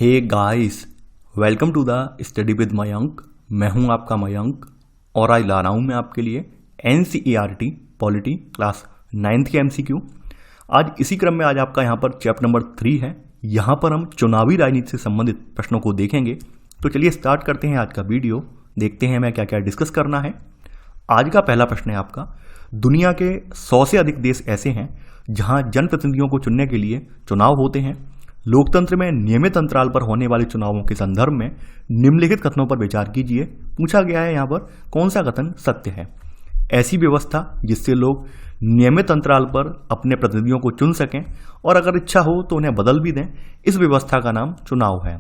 Hey guys, welcome to the study with Mayank. मैं हूं आपका मयंक और आज ला रहा हूं मैं आपके लिए NCERT पॉलिटी क्लास 9th के MCQ। आज इसी क्रम में आज आपका यहां पर चैप्टर नंबर 3 है। यहां पर हम चुनावी राजनीति से संबंधित प्रश्नों को देखेंगे। तो चलिए स्टार्ट करते हैं आज का वीडियो, देखते हैं हमें क्या क्या डिस्कस करना है। आज का पहला प्रश्न है आपका, दुनिया के 100 से अधिक देश ऐसे हैं जहां जनप्रतिनिधियों को चुनने के लिए चुनाव होते हैं। लोकतंत्र में नियमित अंतराल पर होने वाले चुनावों के संदर्भ में निम्नलिखित कथनों पर विचार कीजिए। पूछा गया है यहाँ पर कौन सा कथन सत्य है। ऐसी व्यवस्था जिससे लोग नियमित अंतराल पर अपने प्रतिनिधियों को चुन सकें और अगर इच्छा हो तो उन्हें बदल भी दें, इस व्यवस्था का नाम चुनाव है।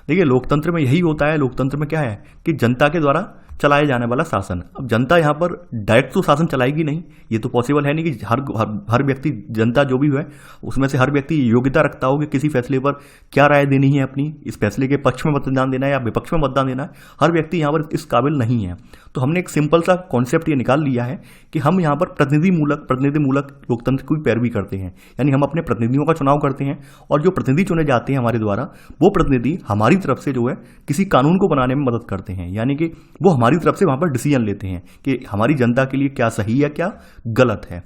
देखिए, लोकतंत्र में यही होता है। लोकतंत्र में क्या है कि जनता के द्वारा चलाया जाने वाला शासन। अब जनता यहाँ पर डायरेक्ट तो शासन चलाएगी नहीं, ये तो पॉसिबल है नहीं कि हर व्यक्ति, जनता जो भी है उसमें से हर व्यक्ति योग्यता रखता हो कि किसी फैसले पर क्या राय देनी है, अपनी इस फैसले के पक्ष में मतदान देना है या विपक्ष में मतदान देना है। हर व्यक्ति यहाँ पर इस काबिल नहीं है। तो हमने एक सिंपल सा कॉन्सेप्ट ये निकाल लिया है कि हम यहाँ पर प्रतिनिधि मूलक लोकतंत्र की पैरवी करते हैं। यानी हम अपने प्रतिनिधियों का चुनाव करते हैं और जो प्रतिनिधि चुने जाते हैं हमारे द्वारा, वो प्रतिनिधि हमारी तरफ से जो है किसी कानून को बनाने में मदद करते हैं। यानी कि वो हमारी तरफ से वहां पर डिसीजन लेते हैं कि हमारी जनता के लिए क्या सही है क्या गलत है।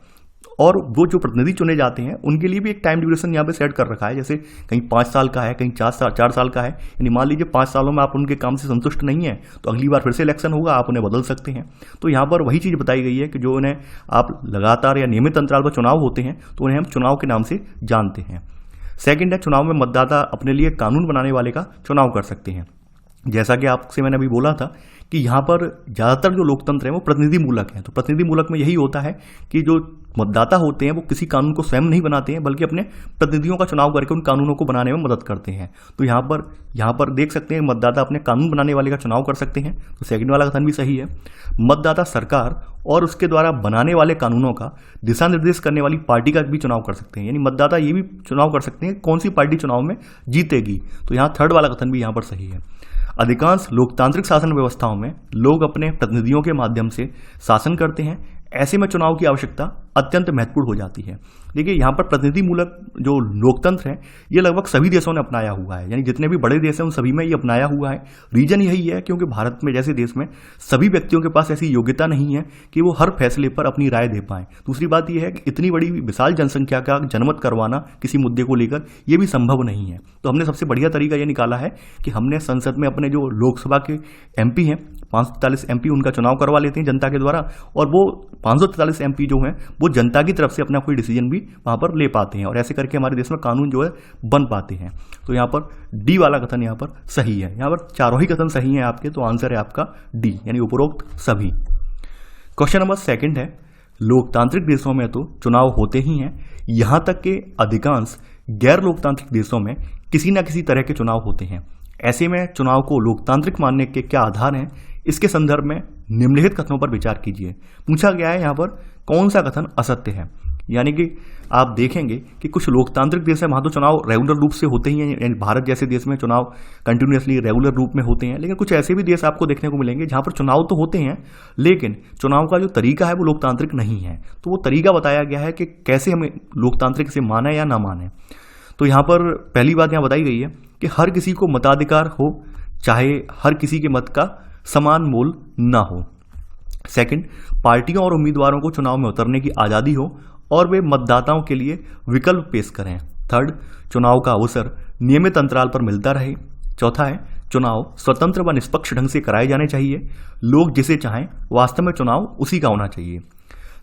और वो जो प्रतिनिधि चुने जाते हैं उनके लिए भी एक टाइम ड्यूरेशन यहाँ पे सेट कर रखा है। जैसे कहीं 5 साल का है, कहीं 4 साल का है। यानी मान लीजिए 5 सालों में आप उनके काम से संतुष्ट नहीं है तो अगली बार फिर से इलेक्शन होगा, आप उन्हें बदल सकते हैं। तो यहाँ पर वही चीज़ बताई गई है कि जो उन्हें आप लगातार या नियमित अंतराल पर चुनाव होते हैं तो उन्हें हम चुनाव के नाम से जानते हैं। सेकेंड है, चुनाव में मतदाता अपने लिए कानून बनाने वाले का चुनाव कर सकते हैं। जैसा कि आपसे मैंने अभी बोला था कि यहाँ पर ज़्यादातर जो लोकतंत्र है वो प्रतिनिधि मूलक है। तो प्रतिनिधि मूलक में यही होता है कि जो मतदाता होते हैं वो किसी कानून को स्वयं नहीं बनाते हैं बल्कि अपने प्रतिनिधियों का चुनाव करके उन कानूनों को बनाने में मदद करते हैं। तो यहाँ पर देख सकते हैं मतदाता अपने कानून बनाने वाले का चुनाव कर सकते हैं। तो सेकंड वाला कथन भी सही है। मतदाता सरकार और उसके द्वारा बनाने वाले कानूनों का दिशा निर्देश करने वाली पार्टी का भी चुनाव कर सकते हैं। यानी मतदाता ये भी चुनाव कर सकते हैं कौन सी पार्टी चुनाव में जीतेगी। तो यहाँ थर्ड वाला कथन भी यहाँ पर सही है। अधिकांश लोकतांत्रिक शासन व्यवस्थाओं में लोग अपने प्रतिनिधियों के माध्यम से शासन करते हैं। ऐसे में चुनाव की आवश्यकता अत्यंत महत्वपूर्ण हो जाती है। देखिए, यहाँ पर प्रतिनिधि मूलक जो लोकतंत्र है ये लगभग सभी देशों ने अपनाया हुआ है। यानी जितने भी बड़े देश हैं उन सभी में ये अपनाया हुआ है। रीजन यही है क्योंकि भारत में जैसे देश में सभी व्यक्तियों के पास ऐसी योग्यता नहीं है कि वो हर फैसले पर अपनी राय दे पाएं। दूसरी बात यह है कि इतनी बड़ी विशाल जनसंख्या का जनमत करवाना किसी मुद्दे को लेकर ये भी संभव नहीं है। तो हमने सबसे बढ़िया तरीका ये निकाला है कि हमने संसद में अपने जो लोकसभा के MP हैं 543 MP उनका चुनाव करवा लेते हैं जनता के द्वारा, और वो 543 MP जो हैं वो जनता की तरफ से अपना कोई डिसीजन भी वहाँ पर ले पाते हैं और ऐसे करके हमारे देश में कानून जो है बन पाते हैं। तो यहाँ पर डी वाला कथन यहाँ पर सही है। यहाँ पर चारों ही कथन सही हैं आपके, तो आंसर है आपका डी यानी उपरोक्त सभी। क्वेश्चन नंबर सेकंड है, लोकतांत्रिक देशों में तो चुनाव होते ही हैं, यहाँ तक कि अधिकांश गैर लोकतांत्रिक देशों में किसी न किसी तरह के चुनाव होते हैं। ऐसे में चुनाव को लोकतांत्रिक मानने के क्या आधार हैं, इसके संदर्भ में निम्नलिखित कथनों पर विचार कीजिए। पूछा गया है यहाँ पर कौन सा कथन असत्य है। यानी कि आप देखेंगे कि कुछ लोकतांत्रिक देश है वहाँ तो चुनाव रेगुलर रूप से होते ही हैं। यानी भारत जैसे देश में चुनाव कंटिन्यूसली रेगुलर रूप में होते हैं। लेकिन कुछ ऐसे भी देश आपको देखने को मिलेंगे जहाँ पर चुनाव तो होते हैं लेकिन चुनाव का जो तरीका है वो लोकतांत्रिक नहीं है। तो वो तरीका बताया गया है कि कैसे हमें लोकतांत्रिक से माने या ना माने। तो यहाँ पर पहली बात यहाँ बताई गई है कि हर किसी को मताधिकार हो, चाहे हर किसी के मत का समान मोल ना हो। सेकंड, पार्टियों और उम्मीदवारों को चुनाव में उतरने की आज़ादी हो और वे मतदाताओं के लिए विकल्प पेश करें। थर्ड, चुनाव का अवसर नियमित अंतराल पर मिलता रहे। चौथा है, चुनाव स्वतंत्र व निष्पक्ष ढंग से कराए जाने चाहिए। लोग जिसे चाहें वास्तव में चुनाव उसी का होना चाहिए।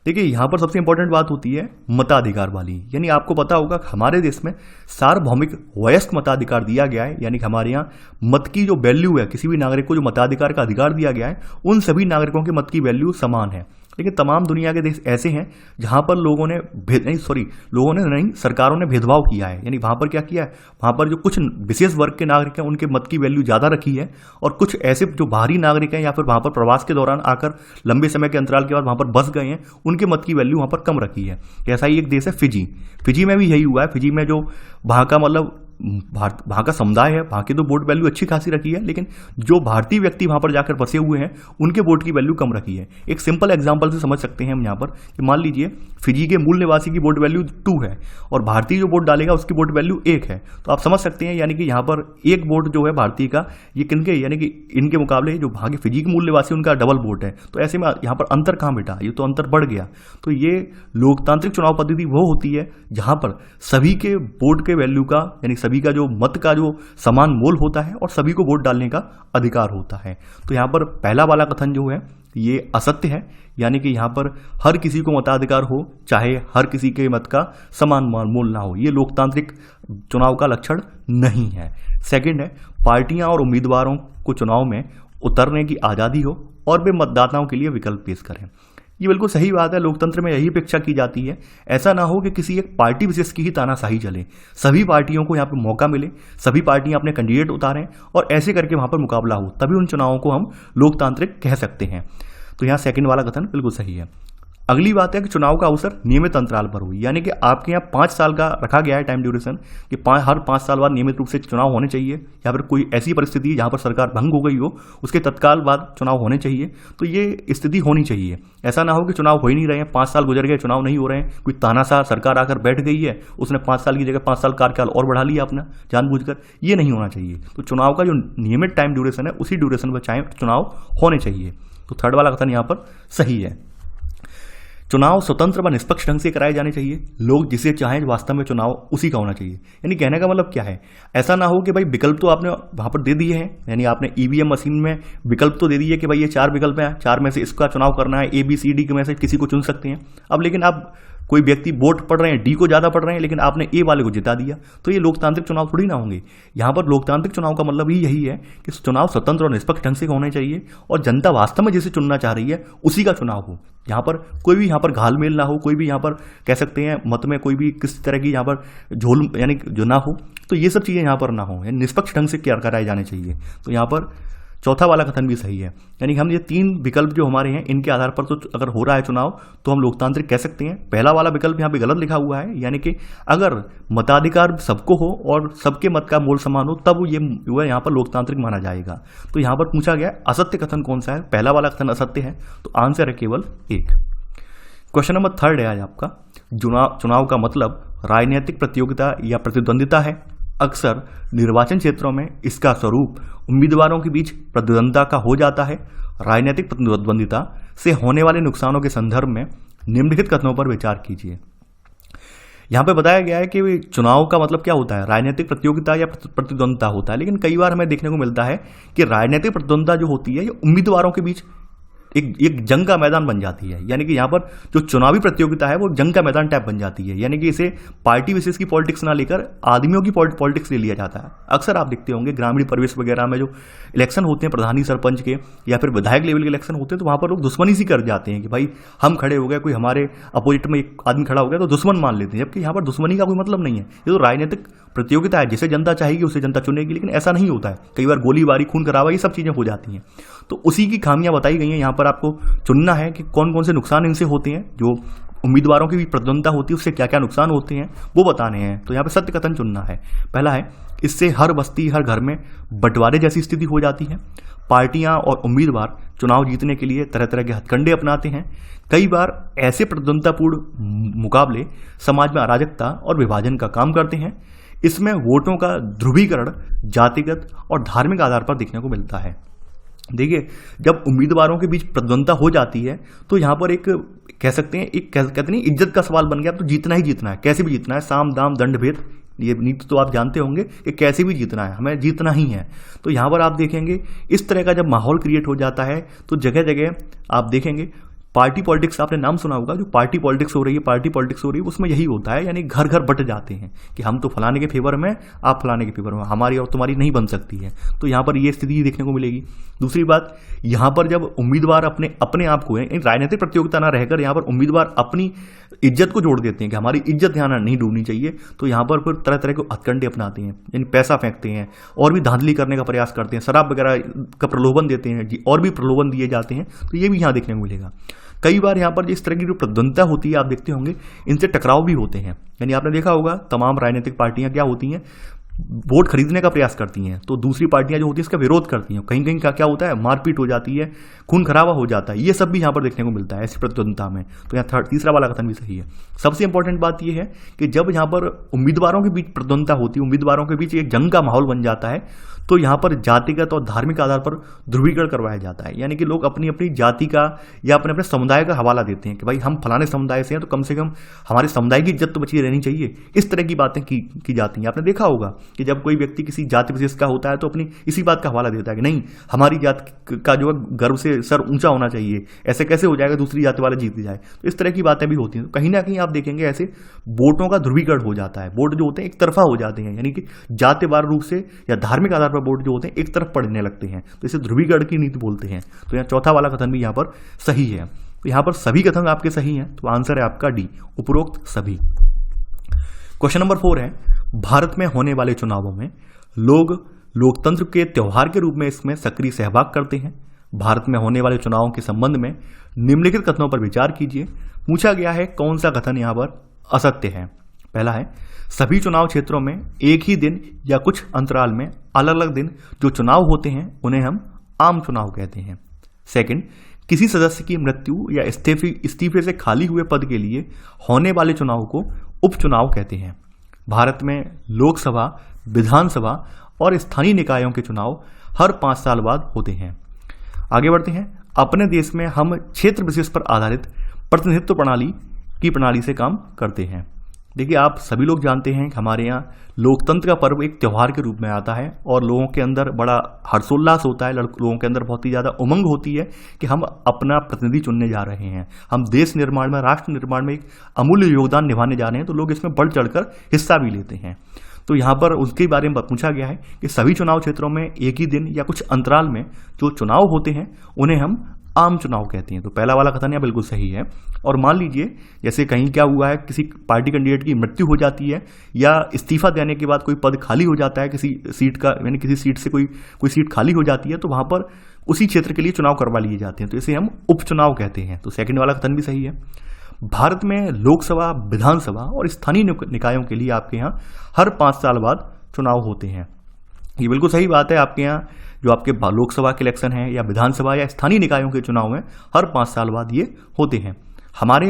देखिए, यहाँ पर सबसे इंपॉर्टेंट बात होती है मताधिकार वाली। यानी आपको पता होगा हमारे देश में सार्वभौमिक वयस्क मताधिकार दिया गया है। यानी कि हमारे यहाँ मत की जो वैल्यू है, किसी भी नागरिक को जो मताधिकार का अधिकार दिया गया है उन सभी नागरिकों के मत की वैल्यू समान है। लेकिन तमाम दुनिया के देश ऐसे हैं जहां पर सरकारों ने भेदभाव किया है। यानी वहां पर क्या किया है, वहां पर जो कुछ विशेष वर्ग के नागरिक हैं उनके मत की वैल्यू ज़्यादा रखी है और कुछ ऐसे जो बाहरी नागरिक हैं या फिर वहां पर प्रवास के दौरान आकर लंबे समय के अंतराल के बाद वहां पर बस गए हैं उनके मत की वैल्यू वहां पर कम रखी है। ऐसा ही एक देश है फिजी। फिजी में भी यही हुआ है। फिजी में जो वहाँ का मतलब वहाँ का समुदाय है, वहाँ की तो वोट वैल्यू अच्छी खासी रखी है, लेकिन जो भारतीय व्यक्ति वहाँ पर जाकर बसे हुए हैं उनके वोट की वैल्यू कम रखी है। एक सिंपल एग्जांपल से समझ सकते हैं हम यहाँ पर कि मान लीजिए फिजी के मूल निवासी की वोट वैल्यू 2 है और भारतीय जो वोट डालेगा उसकी वोट वैल्यू 1 है। तो आप समझ सकते हैं यानी कि यहाँ पर एक वोट जो है भारतीय का ये किनके यानी कि इनके मुकाबले जो भागे फिजी के मूल निवासी उनका डबल वोट है। तो ऐसे में यहाँ पर अंतर कहाँ बेटा, ये तो अंतर बढ़ गया। तो ये लोकतांत्रिक चुनाव पद्धति वो होती है जहाँ पर सभी के वोट के वैल्यू का यानी सभी का जो मत का जो समान मोल होता है और सभी को वोट डालने का अधिकार होता है। तो यहाँ पर पहला वाला कथन जो है ये असत्य है, यानी कि यहाँ पर हर किसी को मताधिकार हो चाहे हर किसी के मत का समान मोल ना हो, ये लोकतांत्रिक चुनाव का लक्षण नहीं है। सेकंड है, पार्टियां और उम्मीदवारों को चुनाव में उतरने की आज़ादी हो और वे मतदाताओं के लिए विकल्प पेश करें। ये बिल्कुल सही बात है, लोकतंत्र में यही अपेक्षा की जाती है। ऐसा ना हो कि किसी एक पार्टी विशेष की ही तानाशाही चले, सभी पार्टियों को यहाँ पे मौका मिले, सभी पार्टियां अपने कैंडिडेट उतारें और ऐसे करके वहाँ पर मुकाबला हो, तभी उन चुनावों को हम लोकतांत्रिक कह सकते हैं। तो यहाँ सेकंड वाला कथन बिल्कुल सही है। अगली बात है कि चुनाव का अवसर नियमित अंतराल पर हो, यानी कि आपके यहाँ 5 साल का रखा गया है टाइम ड्यूरेशन कि हर 5 साल बाद नियमित रूप से चुनाव होने चाहिए, या फिर कोई ऐसी परिस्थिति जहाँ पर सरकार भंग हो गई हो उसके तत्काल बाद चुनाव होने चाहिए। तो ये स्थिति होनी चाहिए। ऐसा ना हो कि चुनाव हो ही नहीं रहे हैं, 5 साल गुजर गए, चुनाव नहीं हो रहे हैं, कोई तानाशाह सरकार आकर बैठ गई है, उसने 5 साल की जगह 5 साल कार्यकाल और बढ़ा लिया अपना जानबूझकर, ये नहीं होना चाहिए। तो चुनाव का जो नियमित टाइम ड्यूरेशन है उसी ड्यूरेशन पर चाहे चुनाव होने चाहिए। तो थर्ड वाला कथन यहाँ पर सही है। चुनाव स्वतंत्र व निष्पक्ष ढंग से कराए जाने चाहिए, लोग जिसे चाहें वास्तव में चुनाव उसी का होना चाहिए। यानी कहने का मतलब क्या है, ऐसा ना हो कि भाई विकल्प तो आपने वहां पर दे दिए हैं, यानी आपने ईवीएम मशीन में विकल्प तो दे दिए कि भाई ये 4 विकल्प हैं, 4 में से इसका चुनाव करना है, ABCD में से किसी को चुन सकते हैं। अब लेकिन आप कोई व्यक्ति वोट पढ़ रहे हैं, डी को ज्यादा पढ़ रहे हैं, लेकिन आपने ए वाले को जिता दिया, तो ये लोकतांत्रिक चुनाव थोड़ी ना होंगे। यहाँ पर लोकतांत्रिक चुनाव का मतलब ही यही है कि चुनाव स्वतंत्र और निष्पक्ष ढंग से होने चाहिए और जनता वास्तव में जिसे चुनना चाह रही है उसी का चुनाव हो। यहाँ पर कोई भी यहाँ पर घालमेल ना हो, कोई भी यहाँ पर कह सकते हैं मत में कोई भी किसी तरह की यहाँ पर झोल यानी जो ना हो, तो ये सब चीज़ें यहाँ पर ना हो, यानी निष्पक्ष ढंग से कराए जाने चाहिए। तो यहाँ पर चौथा वाला कथन भी सही है, यानी हम ये 3 विकल्प जो हमारे हैं इनके आधार पर तो अगर हो रहा है चुनाव तो हम लोकतांत्रिक कह सकते हैं। पहला वाला विकल्प यहाँ पे गलत लिखा हुआ है, यानी कि अगर मताधिकार सबको हो और सबके मत का मोल समान हो तब ये यहाँ पर लोकतांत्रिक माना जाएगा। तो यहाँ पर पूछा गया असत्य कथन कौन सा है, पहला वाला कथन असत्य है, तो आंसर है केवल 1। क्वेश्चन नंबर 3 है आज आपका, चुनाव का मतलब राजनीतिक प्रतियोगिता या प्रतिद्वंदिता है। अक्सर निर्वाचन क्षेत्रों में इसका स्वरूप उम्मीदवारों के बीच प्रतिद्वंदिता का हो जाता है। राजनीतिक प्रतिद्वंदिता से होने वाले नुकसानों के संदर्भ में निम्नलिखित कथनों पर विचार कीजिए। यहाँ पे बताया गया है कि चुनाव का मतलब क्या होता है, राजनीतिक प्रतियोगिता या प्रतिद्वंदिता होता है, लेकिन कई बार हमें देखने को मिलता है कि राजनीतिक प्रतिद्वंदिता जो होती है ये उम्मीदवारों के बीच एक जंग का मैदान बन जाती है। यानी कि यहाँ पर जो चुनावी प्रतियोगिता है वो जंग का मैदान टाइप बन जाती है, यानी कि इसे पार्टी विशेष की पॉलिटिक्स ना लेकर आदमियों की पॉलिटिक्स ले लिया जाता है। अक्सर आप देखते होंगे ग्रामीण परिवेश वगैरह में जो इलेक्शन होते हैं प्रधानी सरपंच के या फिर विधायक लेवल के इलेक्शन होते हैं, तो वहाँ पर लोग दुश्मनी सी कर जाते हैं कि भाई हम खड़े हो गए, कोई हमारे अपोजिट में एक आदमी खड़ा हो गया तो दुश्मन मान लेते हैं, जबकि यहाँ पर दुश्मनी का कोई मतलब नहीं है। ये तो राजनीतिक प्रतियोगिता है, जिसे जनता चाहेगी उसे जनता चुनेगी, लेकिन ऐसा नहीं होता है। कई बार गोलीबारी, खून खराबा, ये सब चीज़ें हो जाती हैं। तो उसी की खामियां बताई गई हैं। यहाँ पर आपको चुनना है कि कौन कौन से नुकसान इनसे होते हैं, जो उम्मीदवारों की भी प्रतिद्वंदिता होती है उससे क्या क्या नुकसान होते हैं वो बताने हैं। तो यहाँ पे सत्य कथन चुनना है। पहला है, इससे हर बस्ती हर घर में बंटवारे जैसी स्थिति हो जाती है। पार्टियां और उम्मीदवार चुनाव जीतने के लिए तरह तरह के हथकंडे अपनाते हैं। कई बार ऐसे प्रतिद्वंदितापूर्ण मुकाबले समाज में अराजकता और विभाजन का काम करते हैं। इसमें वोटों का ध्रुवीकरण जातिगत और धार्मिक आधार पर देखने को मिलता है। देखिए, जब उम्मीदवारों के बीच प्रतिद्वंदिता हो जाती है तो यहाँ पर एक कह सकते हैं एक कहते नहीं इज्जत का सवाल बन गया। तो जीतना ही जीतना है, कैसे भी जीतना है, साम दाम दंड भेद, ये नीति तो आप जानते होंगे कि कैसे भी जीतना है, हमें जीतना ही है। तो यहाँ पर आप देखेंगे इस तरह का जब माहौल क्रिएट हो जाता है तो जगह जगह आप देखेंगे पार्टी पॉलिटिक्स, आपने नाम सुना होगा, जो पार्टी पॉलिटिक्स हो रही है उसमें यही होता है, यानी घर घर बट जाते हैं कि हम तो फलाने के फेवर में, आप फलाने के फेवर में, हमारी और तुम्हारी नहीं बन सकती है। तो यहाँ पर ये स्थिति देखने को मिलेगी। दूसरी बात, यहाँ पर जब उम्मीदवार अपने आप को राजनीतिक प्रतियोगिता ना रहकर यहाँ पर उम्मीदवार अपनी इज्जत को जोड़ देते हैं कि हमारी इज्जत यहाँ नहीं डूबनी चाहिए, तो यहाँ पर फिर तरह तरह के हथकंडे अपनाते हैं, यानी पैसा फेंकते हैं और भी धांधली करने का प्रयास करते हैं, शराब वगैरह का प्रलोभन देते हैं जी, और भी प्रलोभन दिए जाते हैं। तो ये भी यहाँ देखने को मिलेगा। कई बार यहाँ पर इस तरह की जो प्रतिद्वंदिता होती है आप देखते होंगे इनसे टकराव भी होते हैं। यानी आपने देखा होगा तमाम राजनीतिक पार्टियां क्या होती हैं, वोट खरीदने का प्रयास करती हैं, तो दूसरी पार्टियां जो होती है इसका विरोध करती हैं। कहीं कहीं क्या होता है, मारपीट हो जाती है, खून खराबा हो जाता है। ये सब भी यहाँ पर देखने को मिलता है ऐसी प्रतिद्वंदता में। तो यहाँ तीसरा वाला कथन भी सही है। सबसे इंपॉर्टेंट बात यह है कि जब यहाँ पर उम्मीदवारों के बीच प्रतिद्वंदता होती है, उम्मीदवारों के बीच एक जंग का माहौल बन जाता है, तो यहाँ पर जातिगत और धार्मिक आधार पर ध्रुवीकरण करवाया जाता है। यानी कि लोग अपनी अपनी जाति का या अपने अपने समुदाय का हवाला देते हैं कि भाई हम फलाने समुदाय से हैं, तो कम से कम हमारे समुदाय की इज्जत तो बची रहनी चाहिए। इस तरह की बातें की जाती हैं। आपने देखा होगा कि जब कोई व्यक्ति किसी जाति विशेष का होता है तो अपनी इसी बात का हवाला देता है कि नहीं, हमारी जात का जो है गर्व से सर ऊंचा होना चाहिए, ऐसे कैसे हो जाएगा दूसरी जाति वाला जीत जाए। तो इस तरह की बातें भी होती हैं। तो कहीं ना कहीं आप देखेंगे ऐसे वोटों का ध्रुवीकरण हो जाता है। वोट जो होते हैं एक तरफा हो जाते हैं, यानी कि जातिवार रूप से या धार्मिक आधार पर वोट जो होते हैं एक तरफ पड़ने लगते हैं। तो इसे ध्रुवीकरण की नीति बोलते हैं। तो यहाँ चौथा वाला कथन भी यहाँ पर सही है। तो यहाँ पर सभी कथन आपके सही हैं, तो आंसर है आपका डी, उपरोक्त सभी। क्वेश्चन नंबर 4 है, भारत में होने वाले चुनावों में लोग लोकतंत्र के त्योहार के रूप में इसमें सक्रिय सहभाग करते हैं। भारत में होने वाले चुनावों के संबंध में निम्नलिखित कथनों पर विचार कीजिए। पूछा गया है कौन सा कथन यहाँ पर असत्य है। पहला है, सभी चुनाव क्षेत्रों में एक ही दिन या कुछ अंतराल में अलग अलग दिन जो चुनाव होते हैं उन्हें हम आम चुनाव कहते हैं। सेकंड, किसी सदस्य की मृत्यु या इस्तीफे से खाली हुए पद के लिए होने वाले चुनाव को उपचुनाव कहते हैं। भारत में लोकसभा, विधानसभा और स्थानीय निकायों के चुनाव हर 5 साल बाद होते हैं। आगे बढ़ते हैं। अपने देश में हम क्षेत्र विशेष पर आधारित प्रतिनिधित्व प्रणाली से काम करते हैं। देखिए, आप सभी लोग जानते हैं कि हमारे यहाँ लोकतंत्र का पर्व एक त्यौहार के रूप में आता है और लोगों के अंदर बड़ा हर्षोल्लास होता है। लोगों के अंदर बहुत ही ज़्यादा उमंग होती है कि हम अपना प्रतिनिधि चुनने जा रहे हैं, हम देश निर्माण में, राष्ट्र निर्माण में एक अमूल्य योगदान निभाने जा रहे हैं। तो लोग इसमें बढ़ चढ़कर हिस्सा भी लेते हैं। तो यहाँ पर उसके बारे में पूछा गया है कि सभी चुनाव क्षेत्रों में एक ही दिन या कुछ अंतराल में जो चुनाव होते हैं उन्हें हम आम चुनाव कहते हैं। तो पहला वाला कथन यह बिल्कुल सही है। और मान लीजिए जैसे कहीं क्या हुआ है, किसी पार्टी कैंडिडेट की मृत्यु हो जाती है या इस्तीफा देने के बाद कोई पद खाली हो जाता है किसी सीट का, यानी किसी सीट से कोई सीट खाली हो जाती है, तो वहां पर उसी क्षेत्र के लिए चुनाव करवा लिए जाते हैं। तो इसे हम उपचुनाव कहते हैं। तो सेकंड वाला कथन भी सही है। भारत में लोकसभा, विधानसभा और स्थानीय निकायों के लिए आपके यहाँ हर 5 साल बाद चुनाव होते हैं। ये बिल्कुल सही बात है। आपके यहाँ जो आपके लोकसभा के इलेक्शन है या विधानसभा या स्थानीय निकायों के चुनाव में हर 5 साल बाद ये होते हैं। हमारे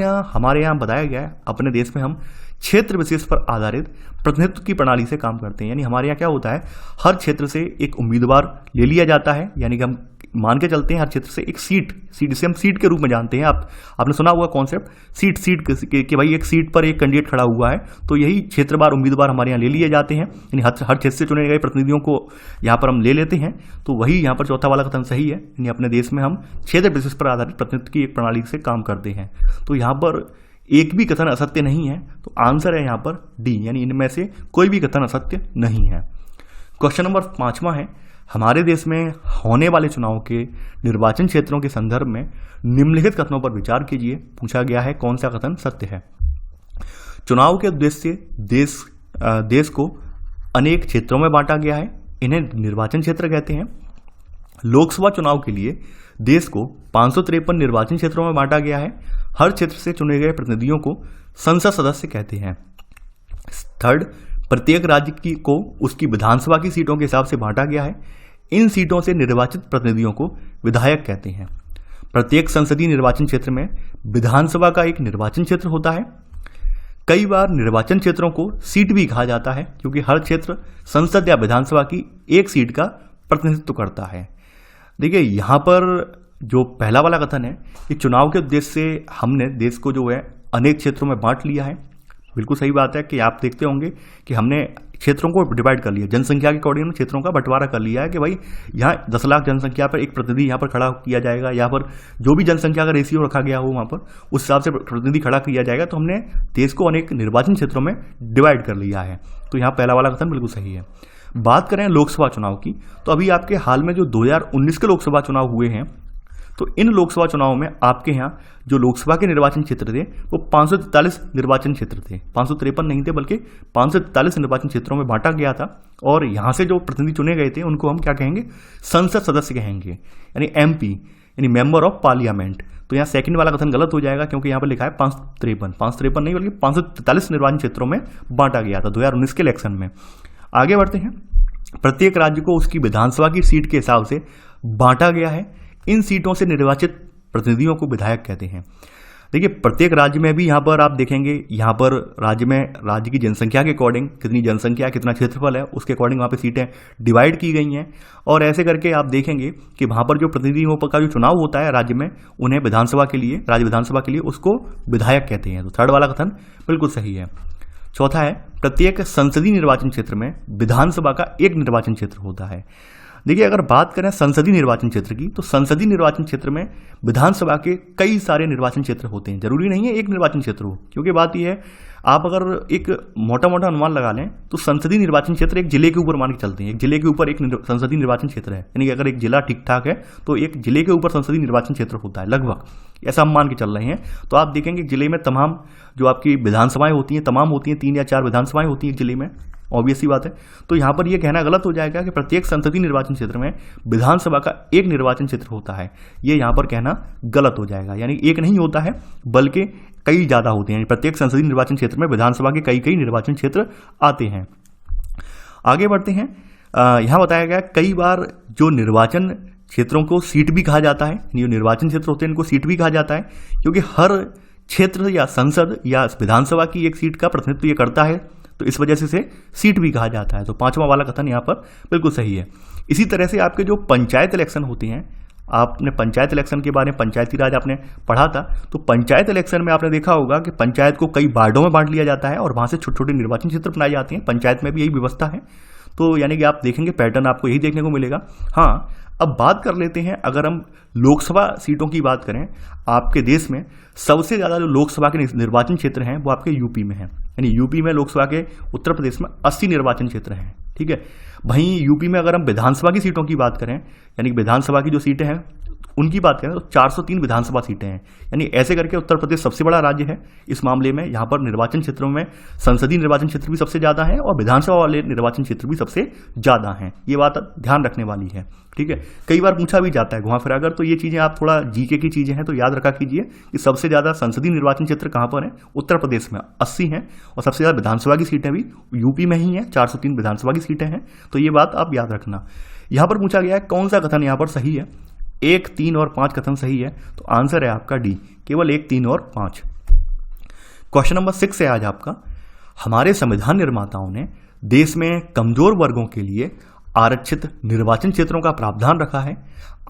यहाँ बताया गया है अपने देश में हम क्षेत्र विशेष पर आधारित प्रतिनिधित्व की प्रणाली से काम करते हैं। यानी हमारे यहाँ क्या होता है, हर क्षेत्र से एक उम्मीदवार ले लिया जाता है। यानी कि हम मान के चलते हैं हर क्षेत्र से एक सीट जिसे हम सीट के रूप में जानते हैं। आपने सुना हुआ कॉन्सेप्ट सीट कि भाई एक सीट पर एक कैंडिडेट खड़ा हुआ है, तो यही क्षेत्रवार उम्मीदवार हमारे यहाँ ले लिए जाते हैं। यानी हर क्षेत्र से चुने गए प्रतिनिधियों को यहाँ पर हम ले लेते हैं। तो वही यहाँ पर चौथा वाला कथन सही है। यानी अपने देश में हम क्षेत्र विशेष पर आधारित प्रतिनिधित्व की एक प्रणाली से काम करते हैं। तो यहाँ पर एक भी कथन असत्य नहीं है। तो आंसर है यहाँ पर डी, यानी इनमें से कोई भी कथन असत्य नहीं है। क्वेश्चन नंबर 5वां है, हमारे देश में होने वाले चुनाव के निर्वाचन क्षेत्रों के संदर्भ में निम्नलिखित कथनों पर विचार कीजिए। पूछा गया है कौन सा कथन सत्य है। चुनाव के उद्देश्य से देश को अनेक क्षेत्रों में बांटा गया है, इन्हें निर्वाचन क्षेत्र कहते हैं। लोकसभा चुनाव के लिए देश को 553 निर्वाचन क्षेत्रों में बांटा गया है। हर क्षेत्र से चुने गए प्रतिनिधियों को संसद सदस्य कहते हैं। थर्ड, प्रत्येक राज्य को उसकी विधानसभा की सीटों के हिसाब से बांटा गया है। इन सीटों से निर्वाचित प्रतिनिधियों को विधायक कहते हैं। प्रत्येक संसदीय निर्वाचन क्षेत्र में विधानसभा का एक निर्वाचन क्षेत्र होता है। कई बार निर्वाचन क्षेत्रों को सीट भी कहा जाता है क्योंकि हर क्षेत्र संसद या विधानसभा की एक सीट का प्रतिनिधित्व करता है। देखिए, यहाँ पर जो पहला वाला कथन है कि चुनाव के उद्देश्य से हमने देश को जो है अनेक क्षेत्रों में बांट लिया है, बिल्कुल सही बात है। कि आप देखते होंगे कि हमने क्षेत्रों को डिवाइड कर लिया, जनसंख्या के अकॉर्डिंग क्षेत्रों का बंटवारा कर लिया है कि भाई यहाँ 10 लाख जनसंख्या पर एक प्रतिनिधि यहाँ पर खड़ा किया जाएगा। यहाँ पर जो भी जनसंख्या का रेशियो रखा गया हो वहाँ पर उस हिसाब से प्रतिनिधि खड़ा किया जाएगा। तो हमने देश को अनेक निर्वाचन क्षेत्रों में डिवाइड कर लिया है। तो यहाँ पहला वाला कथन बिल्कुल सही है। बात करें लोकसभा चुनाव की, तो अभी आपके हाल में जो 2019 के लोकसभा चुनाव हुए हैं, तो इन लोकसभा चुनाव में आपके यहाँ जो लोकसभा के निर्वाचन क्षेत्र थे वो 543 निर्वाचन क्षेत्र थे। 553 नहीं थे बल्कि 543 निर्वाचन क्षेत्रों में बांटा गया था। और यहाँ से जो प्रतिनिधि चुने गए थे उनको हम क्या कहेंगे, संसद सदस्य कहेंगे, यानी MP, यानी मेंबर ऑफ पार्लियामेंट। तो यहाँ सेकंड वाला कथन गलत हो जाएगा क्योंकि यहाँ पर लिखा है 553 नहीं बल्कि 543 निर्वाचन क्षेत्रों में बांटा गया था 2019 के इलेक्शन में। आगे बढ़ते हैं। प्रत्येक राज्य को उसकी विधानसभा की सीट के हिसाब से बांटा गया है। इन सीटों से निर्वाचित प्रतिनिधियों को विधायक कहते हैं। देखिए, प्रत्येक राज्य में भी यहाँ पर आप देखेंगे, यहाँ पर राज्य में राज्य की जनसंख्या के अकॉर्डिंग, कितनी जनसंख्या कितना क्षेत्रफल है उसके अकॉर्डिंग वहाँ पे सीटें डिवाइड की गई हैं। और ऐसे करके आप देखेंगे कि वहाँ पर जो प्रतिनिधियों का जो चुनाव होता है राज्य में, उन्हें विधानसभा के लिए, राज्य विधानसभा के लिए उसको विधायक कहते हैं। तो थर्ड वाला कथन बिल्कुल सही है। चौथा है, प्रत्येक संसदीय निर्वाचन क्षेत्र में विधानसभा का एक निर्वाचन क्षेत्र होता है। देखिए, अगर बात करें संसदीय निर्वाचन क्षेत्र की, तो संसदीय निर्वाचन क्षेत्र में विधानसभा के कई सारे निर्वाचन क्षेत्र होते हैं। जरूरी नहीं है एक निर्वाचन क्षेत्र हो, क्योंकि बात यह है, आप अगर एक मोटा मोटा अनुमान लगा लें तो संसदीय निर्वाचन क्षेत्र एक जिले के ऊपर मान के चलते हैं। एक जिले के ऊपर एक संसदीय निर्वाचन क्षेत्र है, यानी कि अगर एक जिला ठीक ठाक है तो एक जिले के ऊपर संसदीय निर्वाचन क्षेत्र होता है, लगभग ऐसा हम मान के चल रहे हैं। तो आप देखेंगे जिले में तमाम जो आपकी विधानसभाएं होती हैं, तमाम होती हैं, 3 या 4 विधानसभाएं होती हैं एक जिले में, ऑब्वियस सी बात है। तो यहाँ पर यह कहना गलत हो जाएगा कि प्रत्येक संसदीय निर्वाचन क्षेत्र में विधानसभा का एक निर्वाचन क्षेत्र होता है। ये यहाँ पर कहना गलत हो जाएगा, यानी एक नहीं होता है बल्कि कई ज़्यादा होते हैं। प्रत्येक संसदीय निर्वाचन क्षेत्र में विधानसभा के कई निर्वाचन क्षेत्र आते हैं। आगे बढ़ते हैं। यहाँ बताया गया कई बार जो निर्वाचन क्षेत्रों को सीट भी कहा जाता है, जो निर्वाचन क्षेत्र होते हैं इनको सीट भी कहा जाता है, क्योंकि हर क्षेत्र या संसद या विधानसभा की एक सीट का प्रतिनिधित्व ये करता है, तो इस वजह से सीट भी कहा जाता है। तो 5वां वाला कथन यहाँ पर बिल्कुल सही है। इसी तरह से आपके जो पंचायत इलेक्शन होते हैं, आपने पंचायत इलेक्शन के बारे में, पंचायती राज आपने पढ़ा था, तो पंचायत इलेक्शन में आपने देखा होगा कि पंचायत को कई वार्डों में बांट लिया जाता है और वहाँ से छोटे छोटे निर्वाचन क्षेत्र बनाए जाते हैं। पंचायत में भी यही व्यवस्था है। तो यानी कि आप देखेंगे पैटर्न आपको यही देखने को मिलेगा। हाँ, अब बात कर लेते हैं, अगर हम लोकसभा सीटों की बात करें, आपके देश में सबसे ज़्यादा जो लोकसभा के निर्वाचन क्षेत्र हैं वो आपके यूपी में है। यानी यूपी में लोकसभा के, उत्तर प्रदेश में 80 निर्वाचन क्षेत्र हैं, ठीक है। वहीं यूपी में अगर हम विधानसभा की सीटों की बात करें, यानी विधानसभा की जो सीटें हैं उनकी बात करें, तो 403 विधानसभा सीटें हैं। यानी ऐसे करके उत्तर प्रदेश सबसे बड़ा राज्य है इस मामले में। यहाँ पर निर्वाचन क्षेत्रों में संसदीय निर्वाचन क्षेत्र भी सबसे ज़्यादा है और विधानसभा वाले निर्वाचन क्षेत्र भी सबसे ज़्यादा हैं। ये बात ध्यान रखने वाली है, ठीक है। कई बार पूछा भी जाता है घुमा फिरा कर, तो ये चीज़ें आप थोड़ा जीके की चीज़ें हैं तो याद रखा कीजिए कि सबसे ज़्यादा संसदीय निर्वाचन क्षेत्र कहाँ पर है, उत्तर प्रदेश में 80 हैं, और सबसे ज़्यादा विधानसभा की सीटें भी यूपी में ही हैं, 403 विधानसभा की सीटें हैं। तो ये बात आप याद रखना। यहाँ पर पूछा गया है कौन सा कथन यहाँ पर सही है। 1, 3 और 5 कथन सही है, तो आंसर है आपका डी, केवल 1, 3 और 5। क्वेश्चन नंबर 6 है आज आपका। हमारे संविधान निर्माताओं ने देश में कमजोर वर्गों के लिए आरक्षित निर्वाचन क्षेत्रों का प्रावधान रखा है।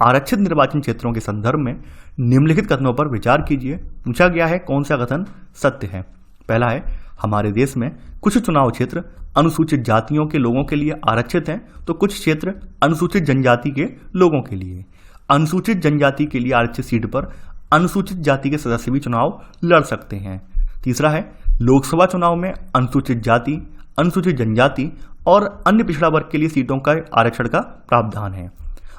आरक्षित निर्वाचन क्षेत्रों के संदर्भ में निम्नलिखित कथनों पर विचार कीजिए। पूछा गया है कौन सा कथन सत्य है। पहला है, हमारे देश में कुछ चुनाव क्षेत्र अनुसूचित जातियों के लोगों के लिए आरक्षित हैं, तो कुछ क्षेत्र अनुसूचित जनजाति के लोगों के लिए। अनुसूचित जनजाति के लिए आरक्षित सीट पर अनुसूचित जाति के सदस्य भी चुनाव लड़ सकते हैं। तीसरा है, लोकसभा चुनाव में अनुसूचित जाति, अनुसूचित जनजाति और अन्य पिछड़ा वर्ग के लिए सीटों का आरक्षण का प्रावधान है।